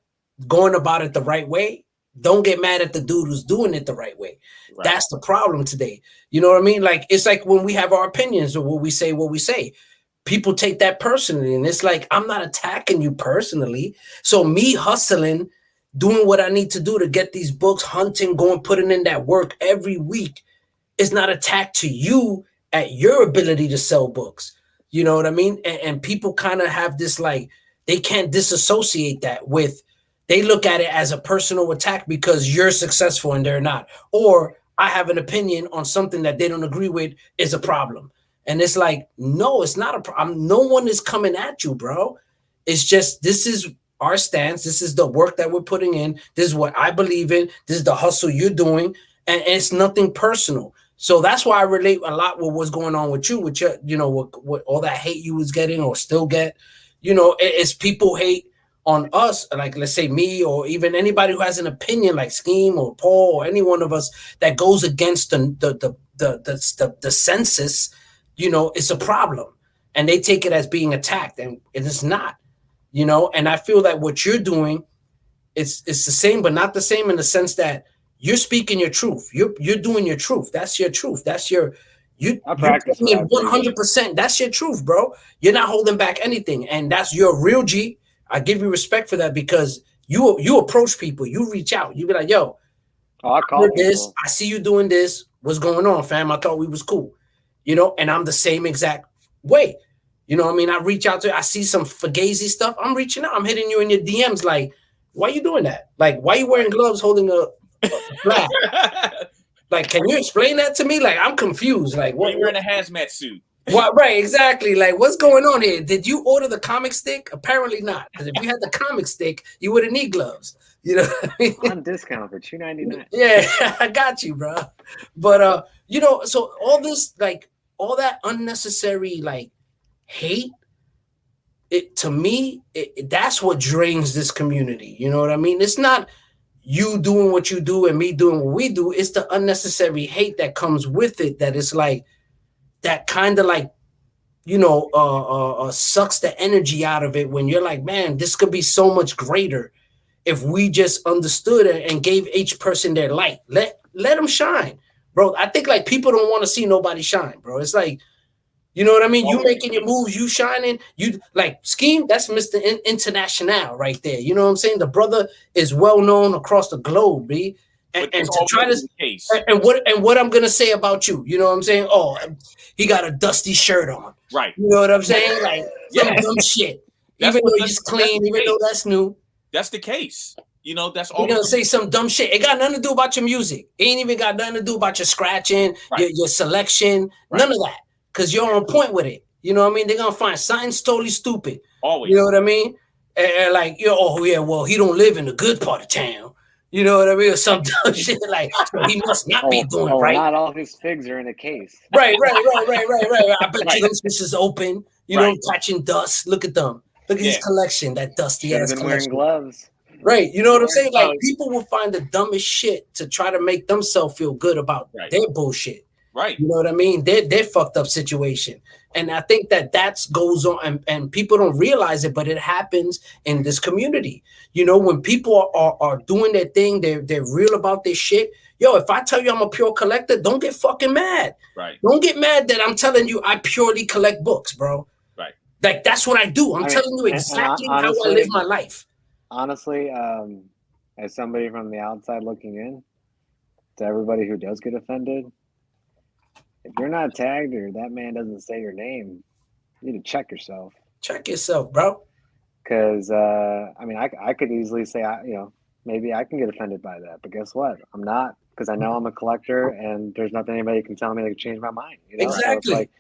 going about it the right way, don't get mad at the dude who's doing it the right way. Right. That's the problem today. You know what I mean? Like it's like when we have our opinions or what we say. People take that personally, and it's like I'm not attacking you personally. So me hustling, doing what I need to do to get these books, hunting, going, putting in that work every week is not attack to you at your ability to sell books. You know what I mean? And people kind of have this like they can't disassociate that with. They look at it as a personal attack because you're successful and they're not, or I have an opinion on something that they don't agree with is a problem. And it's like, no, it's not a problem. No one is coming at you, bro. It's just, this is our stance. This is the work that we're putting in. This is what I believe in. This is the hustle you're doing. And it's nothing personal. So that's why I relate a lot with what's going on with you, with your, you know, what all that hate you was getting or still get, you know, it's people hate on us, like let's say me or even anybody who has an opinion like Skeme or Paul or any one of us that goes against the census. You know, it's a problem, and they take it as being attacked, and it is not. You know, and I feel that what you're doing, it's the same, but not the same in the sense that you're speaking your truth. You're doing your truth. That's your truth. That's your you're 100%. That's your truth, bro. You're not holding back anything, and that's your real G. I give you respect for that because you approach people, you reach out, you be like, yo, I call this. I see you doing this. What's going on, fam? I thought we was cool. You know, and I'm the same exact way. You know what I mean? I reach out to, I see some fugazi stuff. I'm reaching out. I'm hitting you in your DMs like, Why you doing that? Like, why you wearing gloves holding a flag? Like, can you explain that to me? Like, I'm confused. Like, what? You're wearing a hazmat suit. What? Right, exactly. Like, what's going on here? Did you order the comic stick? Apparently not. Because if you had the comic stick, you wouldn't need gloves. You know what I mean? On discount for $2.99. Yeah, I got you, bro. But you know, so all this, like, all that unnecessary, like, hate, it to me, that's what drains this community. You know what I mean? It's not you doing what you do and me doing what we do. It's the unnecessary hate that comes with it. That is like that kind of like, you know, sucks the energy out of it when you're like, man, this could be so much greater if we just understood it and gave each person their light. Let them shine, bro. I think like people don't want to see nobody shine, bro. It's like, you know what I mean? You making your moves, you shining, you like Skeme, that's Mr. International right there. You know what I'm saying? The brother is well known across the globe, B. And to try to and what I'm gonna say about you, you know what I'm saying? Oh, he got a dusty shirt on. Right. You know what I'm saying? Like some dumb shit. Even though he's clean, even though that's new. That's the case. You know, that's all. You're gonna say some dumb shit. It got nothing to do about your music. It ain't even got nothing to do about your scratching, your selection, none of that. Because you're on point with it. You know what I mean? They're going to find something totally stupid. Always. You know what I mean? And like, oh, yeah, well, he don't live in the good part of town. You know what I mean? Or some dumb shit like, so he must not be doing right. Not all his figs are in a case. Right. I bet you this is open. You know, catching dust. Look at them. Look at his collection, that dusty ass collection. Wearing gloves. Right. You know what I'm saying? Like, people will find the dumbest shit to try to make themselves feel good about their bullshit. Right. You know what I mean? They're fucked up situation. And I think that goes on and people don't realize it, but it happens in this community. You know, when people are doing their thing, they're real about their shit. Yo, if I tell you I'm a pure collector, don't get fucking mad. Right. Don't get mad that I'm telling you I purely collect books, bro. Right. Like, that's what I do. I'm telling you exactly honestly, how I live my life. Honestly, as somebody from the outside looking in, to everybody who does get offended, if you're not tagged or that man doesn't say your name, you need to check yourself. Check yourself, bro. Because, I mean, I could easily say, you know, maybe I can get offended by that. But guess what? I'm not, because I know I'm a collector and there's nothing anybody can tell me that can change my mind. You know? Exactly. So it's like,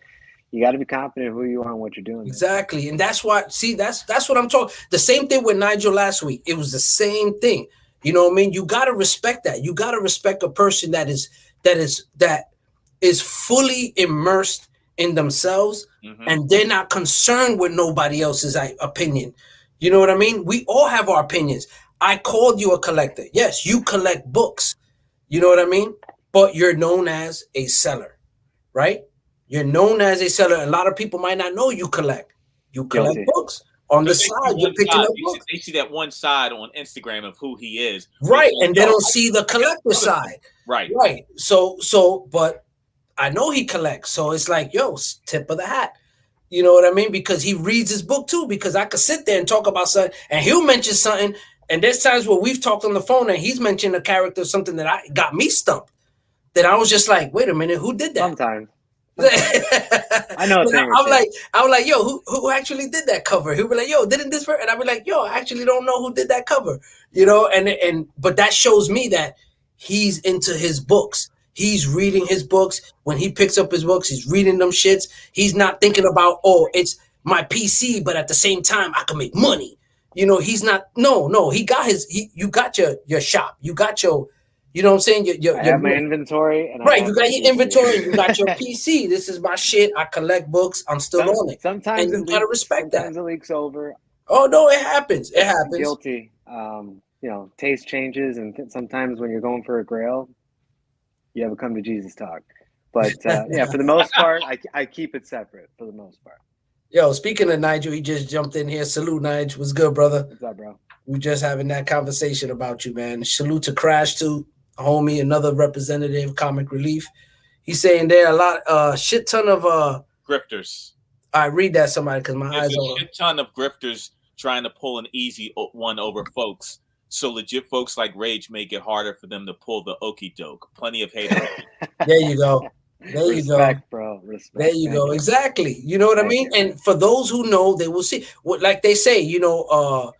you got to be confident in who you are and what you're doing. Exactly. And that's why, see, that's what I'm talking. The same thing with Nigel last week. It was the same thing. You know what I mean? You got to respect that. You got to respect a person that is fully immersed in themselves and they're not concerned with nobody else's opinion. You know what I mean? We all have our opinions. I called you a collector. Yes, you collect books. You know what I mean? But you're known as a seller, right? You're known as a seller. A lot of people might not know you collect. You collect books. On the side, you're picking up books. They see that one side on Instagram of who he is. Right, and they don't see the collector side. Right. So, but I know he collects, so it's like, yo, tip of the hat. You know what I mean? Because he reads his book too. Because I could sit there and talk about something, and he'll mention something. And there's times where we've talked on the phone, and he's mentioned a character, something that got me stumped. That I was just like, wait a minute, who did that? Sometimes. I know. I'm like, yo, who actually did that cover? He'll be like, yo, didn't this? And I'll be like, yo, I actually don't know who did that cover. You know, but that shows me that he's into his books. He's reading his books. When he picks up his books, he's reading them shits. He's not thinking about, oh, it's my PC, but at the same time, I can make money. You know, he's not. No. He got you got your shop. You got your. You know what I'm saying? I have my inventory. And right, you got your inventory. You got your PC. This is my shit. I collect books. I'm still on it. Sometimes and you gotta respect that. Sometimes it leaks over. Oh no, it happens. It happens. Guilty. You know, taste changes, and sometimes when you're going for a grail, you have a come to Jesus talk. But yeah, for the most part, I keep it separate. For the most part. Yo, speaking of Nigel, he just jumped in here. Salute, Nigel. What's good, brother? What's up, bro? We just having that conversation about you, man. Salute to Crash too. Homie, another representative, Comic Relief. He's saying there are a lot, shit ton of grifters. I read that somebody because my eyes are a shit ton of grifters trying to pull an easy one over folks. So legit folks like Rage make it harder for them to pull the okie doke. Plenty of haters. There you go. There you go, bro. Respect. There you go. Exactly. You know what I mean? And for those who know, they will see. What, like they say, you know,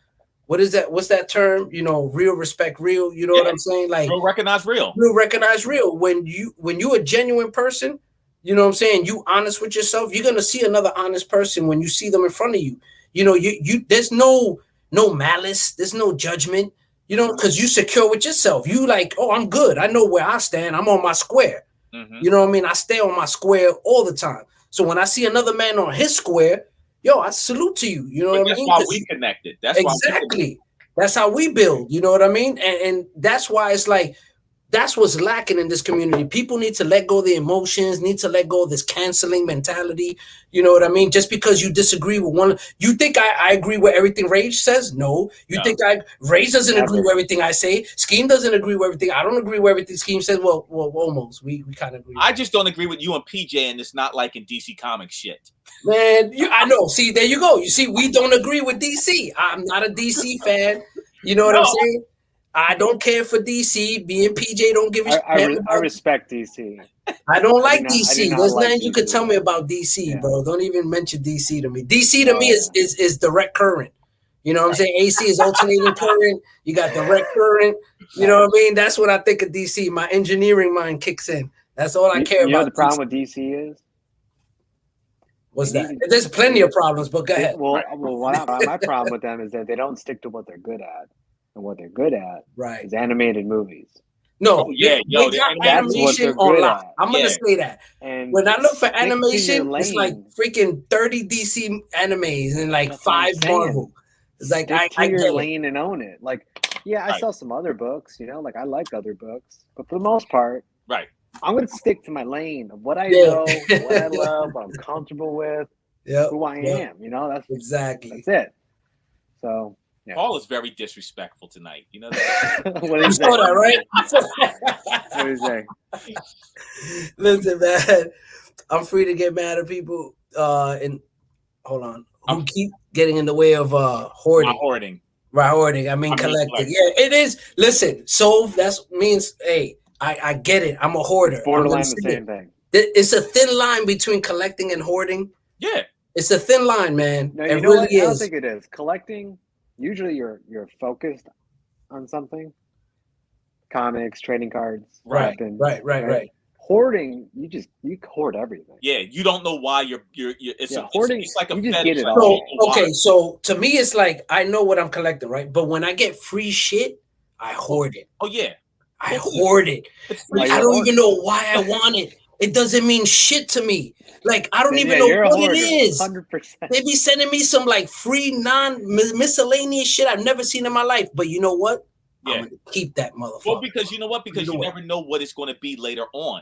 what is that? What's that term? You know, real respect real. You know what I'm saying? Like real recognize real. Real recognize real. When you a genuine person, you know what I'm saying? You honest with yourself. You're gonna see another honest person when you see them in front of you. You know, you there's no malice. There's no judgment. You know, because you secure with yourself. You like, oh, I'm good. I know where I stand. I'm on my square. You know what I mean? I stay on my square all the time. So when I see another man on his square, yo, I salute to you. You know what I mean? That's why we connected. That's exactly. That's how we build. You know what I mean? And that's why it's like, that's what's lacking in this community. People need to let go of the emotions, need to let go of this canceling mentality. You know what I mean? Just because you disagree with one, you think I agree with everything Rage says? No. You think Rage doesn't agree with everything I say? Skeme doesn't agree with everything. I don't agree with everything Skeme says. Well, almost. We kind of agree. I just don't agree with you and PJ, and it's not like in DC Comics shit. Man, I know. See, there you go. You see, we don't agree with DC. I'm not a DC fan. You know what I'm saying? I don't care for DC. Me and PJ don't give a shit. I respect DC. I don't like DC. There's nothing you could tell me about DC, bro. Don't even mention DC to me. DC to me is direct current. You know what I'm saying? AC is alternating current. You got direct current. You know what I mean? That's what I think of DC. My engineering mind kicks in. That's all I care about. You know the problem with DC is? What's that? There's plenty of problems, but go ahead. Well, my problem with them is that they don't stick to what they're good at. And what they're good at is animated movies. No, they got animation on lock. I'm gonna say that. And when I look for animation, it's like freaking 30 DC animes and like 5 Marvel. It's like I get your lane and own it. Like, I saw some other books, you know, like I like other books, but for the most part, I'm gonna stick to my lane of what I know, what I love, what I'm comfortable with, who I am. You know, that's it. So. Yeah. Paul is very disrespectful tonight. You know that? What is that, right? What is that? Listen, man, I'm free to get mad at people. And hold on, who keep getting in the way of hoarding. Hoarding. I mean, collecting. Yeah, it is. Listen, so that means, hey, I get it. I'm a hoarder. It's borderline the same thing. It's a thin line between collecting and hoarding. Yeah, it's a thin line, man. No, it really is. I don't think it is. Collecting. Usually you're focused on something. Comics, trading cards, weapons, right. Hoarding, you hoard everything. Yeah, you don't know why you're hoarding. It's like a you just get it all. So to me it's like I know what I'm collecting, right? But when I get free shit, I hoard it. Oh yeah. I hoard it. I don't even know why I want it. It doesn't mean shit to me. Like, I don't even know what it is. 100%. They be sending me some like free miscellaneous shit I've never seen in my life. But you know what? Yeah. I'm gonna keep that motherfucker. Well, because you know what? Because you never know what it's going to be later on.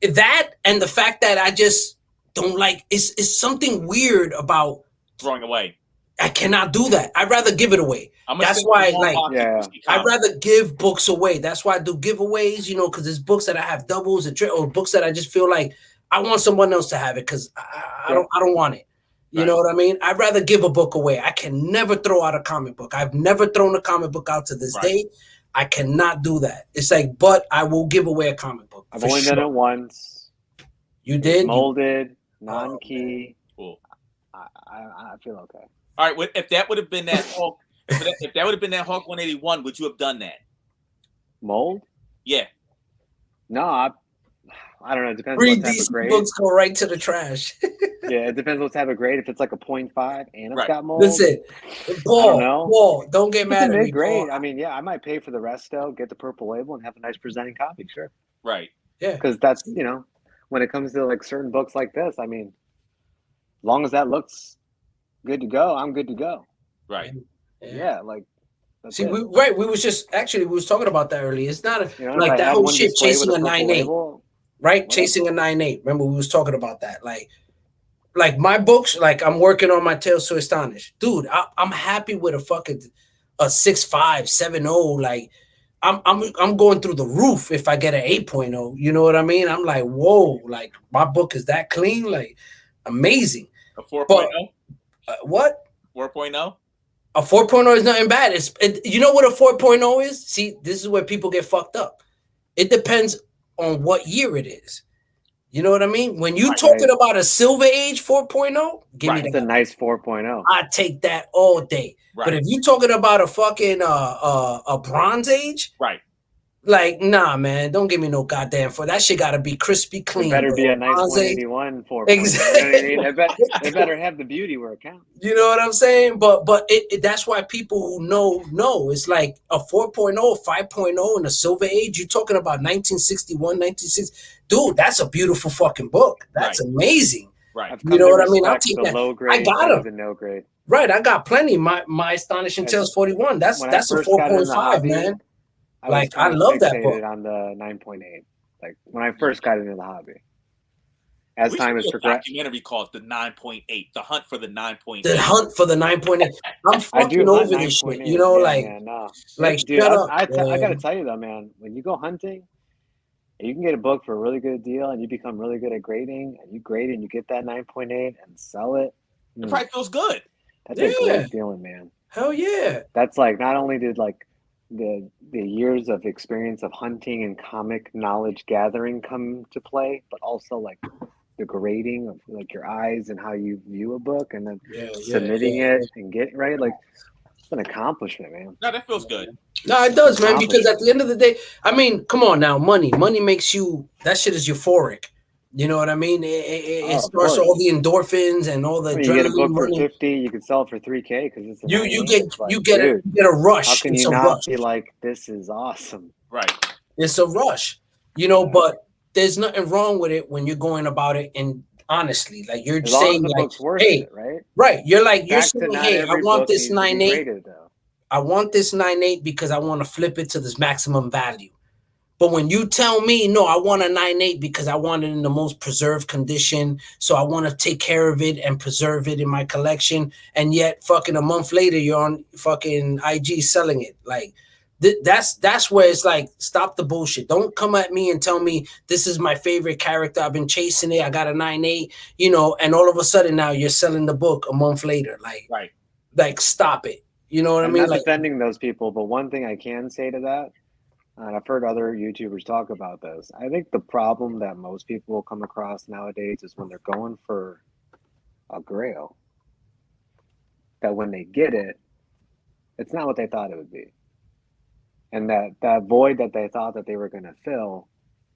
That and the fact that I just don't like it's something weird about throwing away. I cannot do that. I'd rather give it away. That's why, I'd rather give books away. That's why I do giveaways, you know, because there's books that I have doubles or books that I just feel like I want someone else to have it because I don't want it. You know what I mean? I'd rather give a book away. I can never throw out a comic book. I've never thrown a comic book out to this day. I cannot do that. It's like, but I will give away a comic book. I've only done it once. You did? Molded, non-key. Cool. I feel okay. All right. Well, if that would have been that Hulk, if that would have been that Hulk 181, would you have done that? Mold? Yeah. No, I don't know. It depends. What type of grade. Books go right to the trash. Yeah, it depends what type of grade. If it's like a 0.5 and it's got mold. Listen, Paul, don't get mad at me. Grade. I mean, yeah, I might pay for the resto, get the purple label, and have a nice presenting copy. Sure. Right. Yeah. Because that's when it comes to like certain books like this, I mean, as long as that looks good to go, I'm good to go. Right. Yeah, like. See, we was talking about that earlier. It's not like that whole shit chasing a 9.8, right? Chasing a 9.8. Remember, we was talking about that. Like my books, like I'm working on my Tales to Astonish, dude. I'm happy with a fucking 6.5, 7.0. Like I'm going through the roof if I get an 8.0. You know what I mean? I'm like, whoa, like my book is that clean, like amazing. A 4.0. What? 4.0. A 4.0 is nothing bad. You know what a 4.0 is? See, this is where people get fucked up. It depends on what year it is. You know what I mean? When you Right. talking about a Silver Age 4.0, give me Right. that. It's a nice 4.0. I take that all day. Right. But if you talking about a fucking a Bronze Age, Right. like, nah, man, don't give me no goddamn for that shit. Got to be crispy clean. It better bro. be a nice Bronze Age. 181 4.0. Exactly. You know what I mean? It better have the beauty where it counts. You know what I'm saying? But that's why people who know it's like a 4.0, 5.0 in the Silver Age. You're talking about 1961, 1960. Dude, that's a beautiful fucking book. That's amazing. Right. I've You come know to what I mean? I'll respect take the that. low grade I got things them. and no grade. Right, I got plenty. My Astonishing Tales 41. That's a When I first got into the 4.5, hobby, man. I Like, was kind I of love that book. fixated on the 9.8. Like when I first got into the hobby. As We time should has do a progressed, documentary called The 9.8, The Hunt for the 9.8. The hunt for the 9.8. I'm I do fucking hunt over this shit. 9.8. You know, yeah, like, man, no. like Dude, shut up. I gotta tell you though, man, when you go hunting, and you can get a book for a really good deal, and you become really good at grading, and you grade it, and you get that 9.8 and sell it. It probably feels good. That's a great feeling, man. Hell yeah. That's like not only did like the years of experience of hunting and comic knowledge gathering come to play, but also like the grading of like your eyes and how you view a book, and then submitting it and getting right. Like it's an accomplishment, man. No, that feels good. No, it does, man. Because at the end of the day, I mean, come on now, money makes you. That shit is euphoric. You know what I mean? It starts all the endorphins and all the. I mean, you get a book for 50, you can sell it for 3K because it's you get a rush. How can you not be like, this is awesome? Right. It's a rush, you know. But there's nothing wrong with it when you're going about it and honestly, like you're saying, like, hey, right? You're like you're saying, hey, I want this 9.8. I want this 9.8 because I want to flip it to this maximum value. But when you tell me, no, I want a 9.8 because I want it in the most preserved condition, so I want to take care of it and preserve it in my collection, and yet fucking a month later you're on fucking IG selling it. Like that's where it's like, stop the bullshit. Don't come at me and tell me this is my favorite character. I've been chasing it. I got a 9.8, you know, and all of a sudden now you're selling the book a month later. Like, like stop it. You know what I mean? I'm not defending those people, but one thing I can say to that, and I've heard other YouTubers talk about this, I think the problem that most people will come across nowadays is when they're going for a grail, that when they get it, it's not what they thought it would be. And that void that they thought that they were going to fill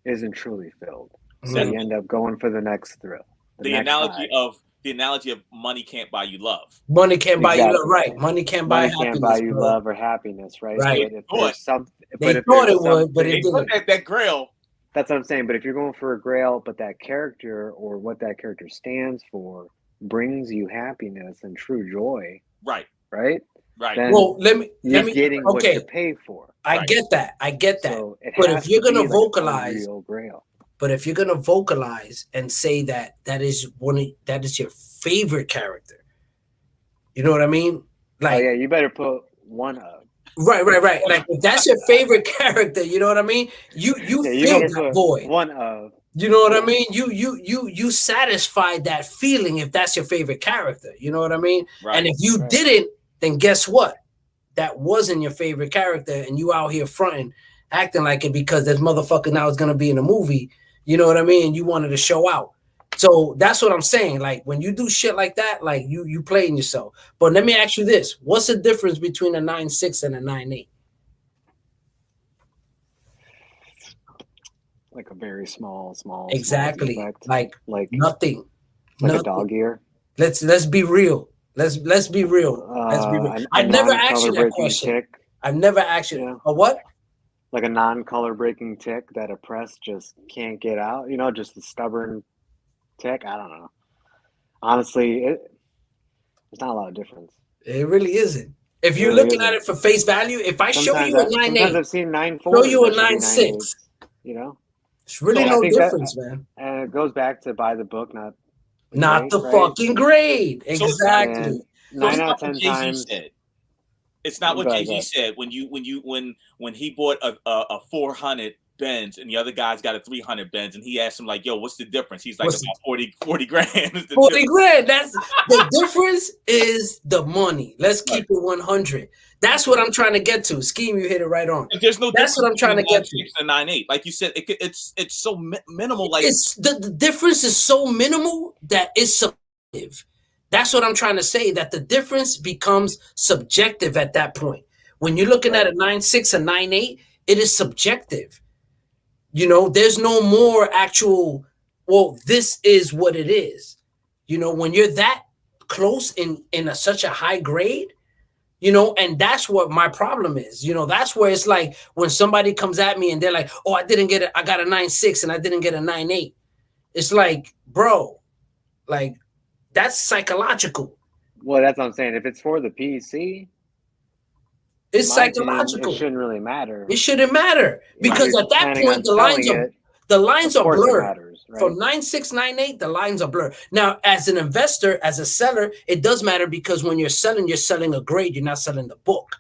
isn't truly filled. So you end up going for the next thrill. The analogy of money can't buy you love. Money can't buy you love, right? Money can't buy happiness. Can't buy you love or happiness, right? Right. They thought it would, but it didn't. That grail. That's what I'm saying. But if you're going for a grail, but that character or what that character stands for brings you happiness and true joy, right? Then well, let me getting what you pay for. I get that. So but if you're gonna vocalize, grail. But if you're gonna vocalize and say that is your favorite character, you know what I mean? Like, you better put one of. Right. Like, if that's your favorite character, you know what I mean? You feel that void. One of. You know what I mean? You satisfy that feeling if that's your favorite character. You know what I mean? Right. And if you didn't, then guess what? That wasn't your favorite character, and you out here fronting, acting like it because this motherfucker now is gonna be in a movie. You know what I mean? You wanted to show out. So that's what I'm saying. Like, when you do shit like that, like you playing yourself. But let me ask you this: what's the difference between a 9.6 and a 9.8? Like a very small. Exactly. Small like nothing. Like a dog ear. Let's be real. Let's be real. I've never asked you that question. I've never asked you a what? Like a non-color breaking tick that a press just can't get out. You know, just a stubborn tick. I don't know. Honestly, there's not a lot of difference. It really isn't. If you're looking at it for face value, if I show you a 9.8, sometimes I've seen 9.4, show you a 9.6. You know, it's really no difference, man. And it goes back to buy the book, not the fucking grade. Exactly. 9 out of 10 times. It's not what Jay-Z said when he bought a 400 Benz and the other guy's got a 300 Benz, and he asked him like, "Yo, what's the difference?" He's like, about 40 grand. 40 grand. That's the difference is the money. Let's keep it 100. That's what I'm trying to get to. Scheme, you hit it right on. There's no. That's what I'm trying to get to. And 9.8, like you said, it's so minimal. Like it's the difference is so minimal that it's subjective. That's what I'm trying to say. That the difference becomes subjective at that point. When you're looking at a 9.6 and 9.8, it is subjective. You know, there's no more actual. Well, this is what it is. You know, when you're that close in such a high grade. You know, and that's what my problem is. You know, that's where it's like when somebody comes at me and they're like, "Oh, I didn't get it. I got a 9.6 and I didn't get a 9.8." It's like, bro, like that's psychological. Well, that's what I'm saying. If it's for the PC, it's psychological. It shouldn't really matter. It shouldn't matter because at that point the lines are blurred. Matters, right? From 9.6, 9.8, the lines are blurred. Now, as an investor, as a seller, it does matter because when you're selling a grade, you're not selling the book.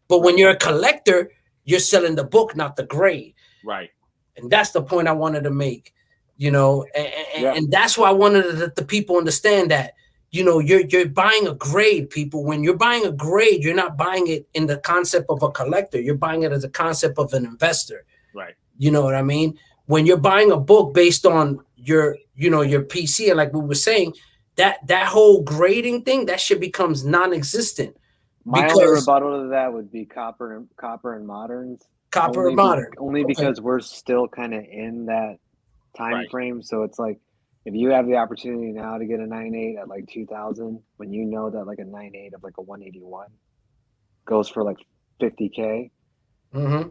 But when you're a collector, you're selling the book, not the grade. Right. And that's the point I wanted to make, you know, and that's why I wanted the people understand that, you know, you're buying a grade, people. When you're buying a grade, you're not buying it in the concept of a collector. You're buying it as a concept of an investor. Right. You know what I mean? When you're buying a book based on your PC, and like we were saying, that whole grading thing, that shit becomes non-existent. My only rebuttal to that would be copper and moderns. Copper and modern. Only because we're still kind of in that time frame. So it's like, if you have the opportunity now to get a 9.8 at like 2,000, when you know that like a 9.8 of like a 181 goes for like 50K. Mm-hmm.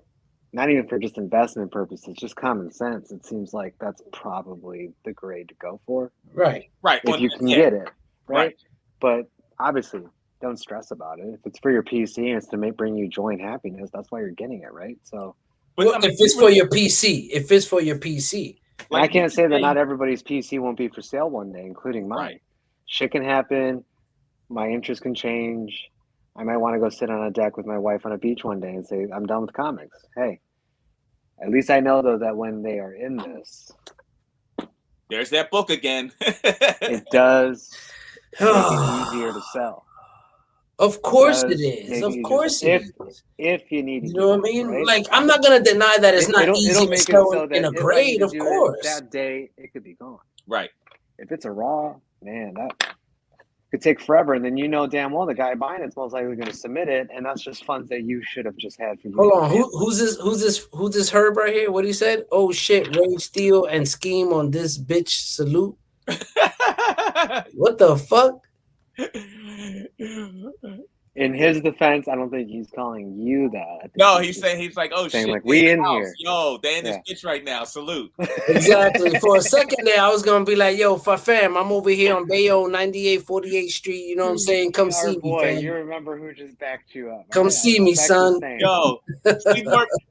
Not even for just investment purposes, just common sense. It seems like that's probably the grade to go for. Right. If you can get it. Right. But obviously, don't stress about it. If it's for your PC and it's to bring you joy and happiness, that's why you're getting it, right? So, if it's for your PC, like, I can't say that not everybody's PC won't be for sale one day, including mine. Right. Shit can happen. My interest can change. I might want to go sit on a deck with my wife on a beach one day and say, I'm done with comics. Hey, at least I know, though, that when they are in this, there's that book again. It does make it easier to sell. Of course it is. Of course it is. If you need to. You know what I mean? Right? Like, I'm not going to deny that it's not easy to sell in a grade, of course. That day, it could be gone. Right. If it's a raw, man, that could take forever, and then you know damn well the guy buying it's most likely going to submit it, and that's just funds that you should have just had for you. Hold on, who's this Herb right here? What he said? Oh shit, Rage, Steal, and Scheme on this bitch salute. What the fuck? In his defense, I don't think he's calling you that. No, he's like, oh shit, like, we in here. Yo, they in this bitch right now. Salute. Exactly. For a second there, I was gonna be like, yo, fam, I'm over here on Bayo 98 48th Street. You know what I'm saying? Come see me, fam. You remember who just backed you up? Come see me, son. Yo,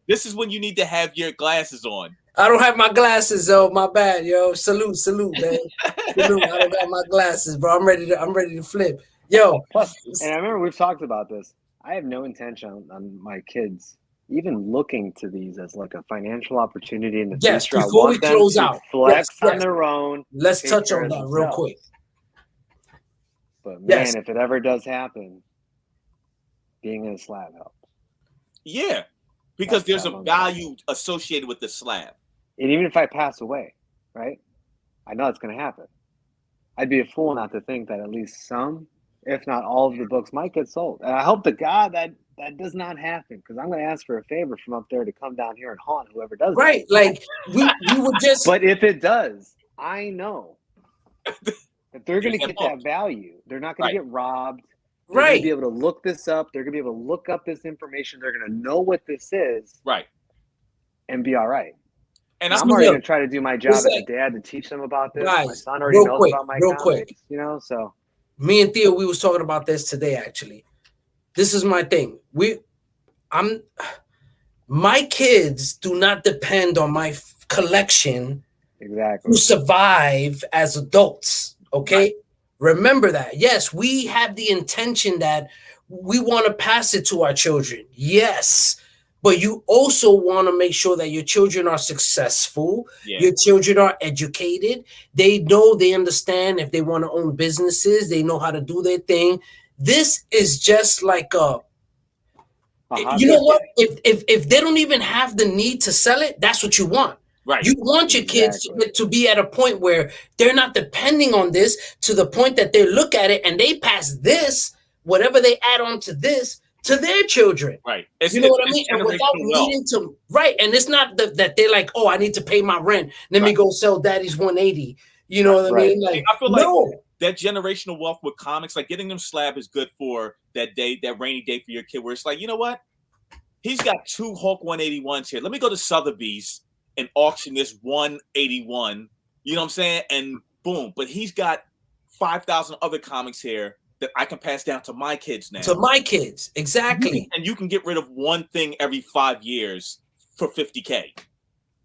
this is when you need to have your glasses on. I don't have my glasses, though. My bad, yo. Salute, man. Salute. I don't got my glasses, bro. I'm ready to flip. Yo. Plus, and I remember we've talked about this. I have no intention on my kids even looking to these as like a financial opportunity in the future. Before we close out, flex on their own. Let's touch on that real quick. But man, if it ever does happen, being in a slab helps. Yeah, because there's a value associated with the slab. And even if I pass away, right? I know it's going to happen. I'd be a fool not to think that at least some, if not all of the books might get sold. And I hope to God that does not happen, because I'm going to ask for a favor from up there to come down here and haunt whoever does. Right. That. Like we would just. But if it does, I know that they're going to get that value. They're not going to get robbed. They're going to be able to look this up. They're going to be able to look up this information. They're going to know what this is. Right. And be all right. And I'm already going to try to do my job as a dad to teach them about this. Guys, my son already knows about my comics, you know, so. Me and Theo, we was talking about this today, actually. This is my thing. My kids do not depend on my collection to survive as adults, okay? Right. Remember that. Yes, we have the intention that we want to pass it to our children. Yes. But you also want to make sure that your children are successful. Yeah. Your children are educated. They know, they understand if they want to own businesses. They know how to do their thing. This is just like You know what? If they don't even have the need to sell it, that's what you want. Right. You want your kids to be at a point where they're not depending on this, to the point that they look at it and they pass this, whatever they add on to this, to their children. Right. You know what I mean? And without needing to, right. And it's not that they're like, oh, I need to pay my rent. Let me go sell daddy's 180. You know what I mean? Like, I feel like that generational wealth with comics, like getting them slab is good for that day, that rainy day for your kid, where it's like, you know what? He's got 2 Hulk 181s here. Let me go to Sotheby's and auction this 181. You know what I'm saying? And boom. But he's got 5,000 other comics here that I can pass down to my kids now. To my kids, exactly. And you can get rid of one thing every 5 years for $50K.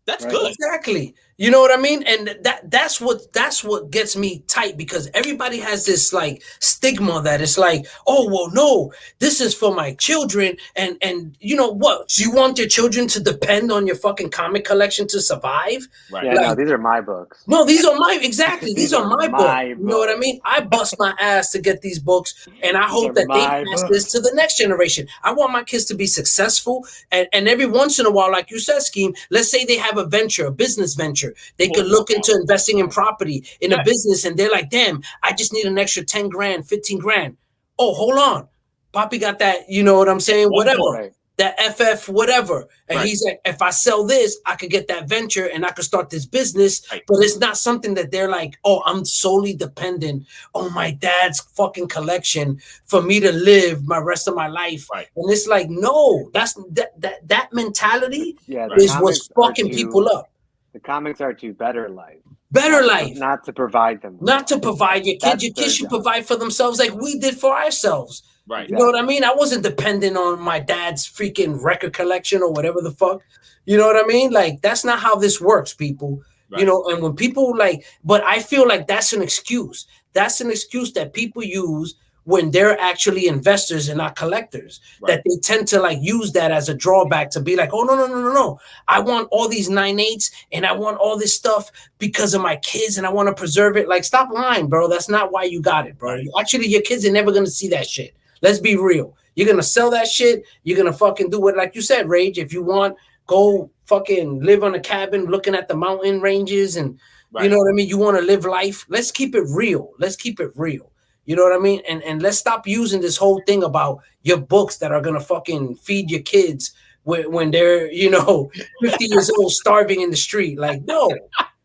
That's good. Exactly. You know what I mean? And that's what gets me tight, because everybody has this like stigma that it's like, oh well, no, this is for my children, and you know what? Do you want your children to depend on your fucking comic collection to survive? Right. Yeah, no, these are my books. No, these are my these are my books. You know what I mean? I bust my ass to get these books, and I hope that they pass this to the next generation. I want my kids to be successful, and every once in a while, like you said, Skeme, let's say they have a venture, a business venture. They could look into investing in property, in a business, and they're like, damn, I just need an extra 10 grand, 15 grand. Oh, hold on. Poppy got that, you know what I'm saying? Whatever. That FF, whatever. And he's like, if I sell this, I could get that venture and I could start this business. But it's not something that they're like, oh, I'm solely dependent on my dad's fucking collection for me to live my rest of my life. And it's like, no, that mentality is what's fucking people up. The comics are to better life. Better life. Not to provide them. Not to provide your kids. Your kids should provide for themselves like we did for ourselves. Right. You know what I mean? I wasn't dependent on my dad's freaking record collection or whatever the fuck. You know what I mean? Like, that's not how this works, people. You know, and when people like, but I feel like that's an excuse. That's an excuse that people use when they're actually investors and not collectors, that they tend to like use that as a drawback to be like, oh, no. I want all these 9/8 and I want all this stuff because of my kids and I want to preserve it. Like, stop lying, bro. That's not why you got it, bro. Actually, your kids are never going to see that shit. Let's be real. You're going to sell that shit. You're going to fucking do it. Like you said, Rage, if you want, go fucking live on a cabin looking at the mountain ranges and you know what I mean? You want to live life. Let's keep it real. Let's keep it real. You know what I mean? And let's stop using this whole thing about your books that are going to fucking feed your kids when they're, you know, 50 years old starving in the street. Like, no.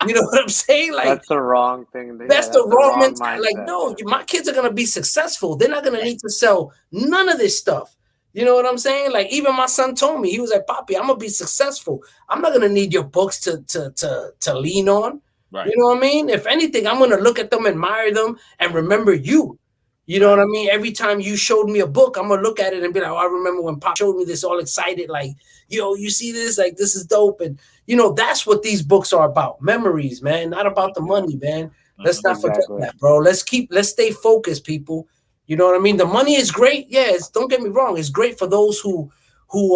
You know what I'm saying? Like, that's the wrong thing. That's the wrong mentality. Like, no, my kids are going to be successful. They're not going to need to sell none of this stuff. You know what I'm saying? Like, even my son told me, he was like, Poppy, I'm going to be successful. I'm not going to need your books to lean on. Right. You know what I mean? If anything, I'm going to look at them, admire them, and remember you. You know what I mean? Every time you showed me a book, I'm going to look at it and be like, oh, I remember when Pop showed me this all excited, like, yo, you see this? Like, this is dope. And, you know, that's what these books are about. Memories, man, not about the money, man. Let's not forget that, bro. Let's stay focused, people. You know what I mean? The money is great. Yes, don't get me wrong. It's great for those who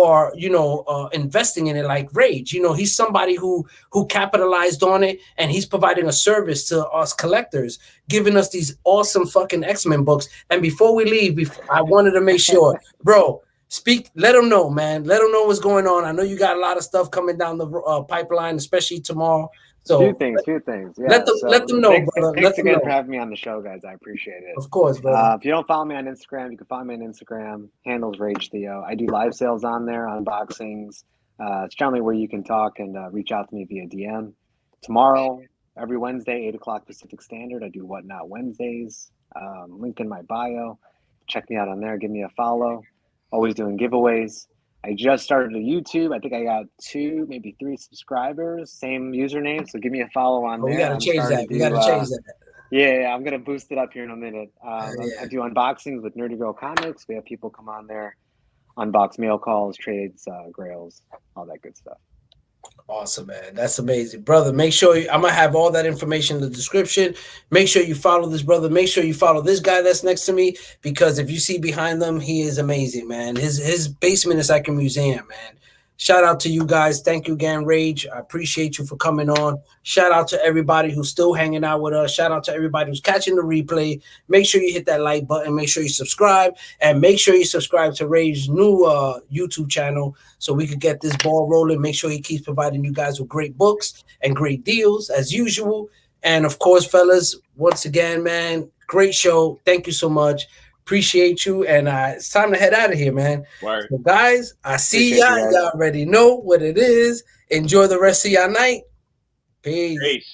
are, you know, investing in it, like Rage. You know, he's somebody who capitalized on it, and he's providing a service to us collectors, giving us these awesome fucking X-Men books. And before we leave, I wanted to make sure, bro, let them know, man. Let them know what's going on. I know you got a lot of stuff coming down the pipeline, especially tomorrow. So few things. Yeah. Let them know, brother. Thanks again for having me on the show, guys. I appreciate it. Of course, brother. If you don't follow me on Instagram, you can follow me on Instagram. Handles Rage Theo. I do live sales on there, unboxings. It's generally where you can talk and reach out to me via DM. Tomorrow, every Wednesday, 8 o'clock Pacific Standard, I do Whatnot Wednesdays. Link in my bio. Check me out on there. Give me a follow. Always doing giveaways. I just started a YouTube. I think I got 2, maybe 3 subscribers. Same username. So give me a follow on there. We got to change that. We got to change that. Yeah, I'm going to boost it up here in a minute. I do unboxings with Nerdy Girl Comics. We have people come on there, unbox mail calls, trades, grails, all that good stuff. Awesome, man. That's amazing. Brother, make sure I'm going to have all that information in the description. Make sure you follow this brother. Make sure you follow this guy that's next to me, because if you see behind them, he is amazing, man. His basement is like a museum, man. Shout out to you guys. Thank you again, Rage. I appreciate you for coming on. Shout out to everybody who's still hanging out with us. Shout out to everybody who's catching the replay. Make sure you hit that like button. Make sure you subscribe. And make sure you subscribe to Rage's new YouTube channel so we could get this ball rolling. Make sure he keeps providing you guys with great books and great deals as usual. And of course, fellas, once again, man, great show. Thank you so much. Appreciate you, and it's time to head out of here, man. Word. So, guys, I see Appreciate y'all. you guys. Y'all already know what it is. Enjoy the rest of your night. Peace. Peace.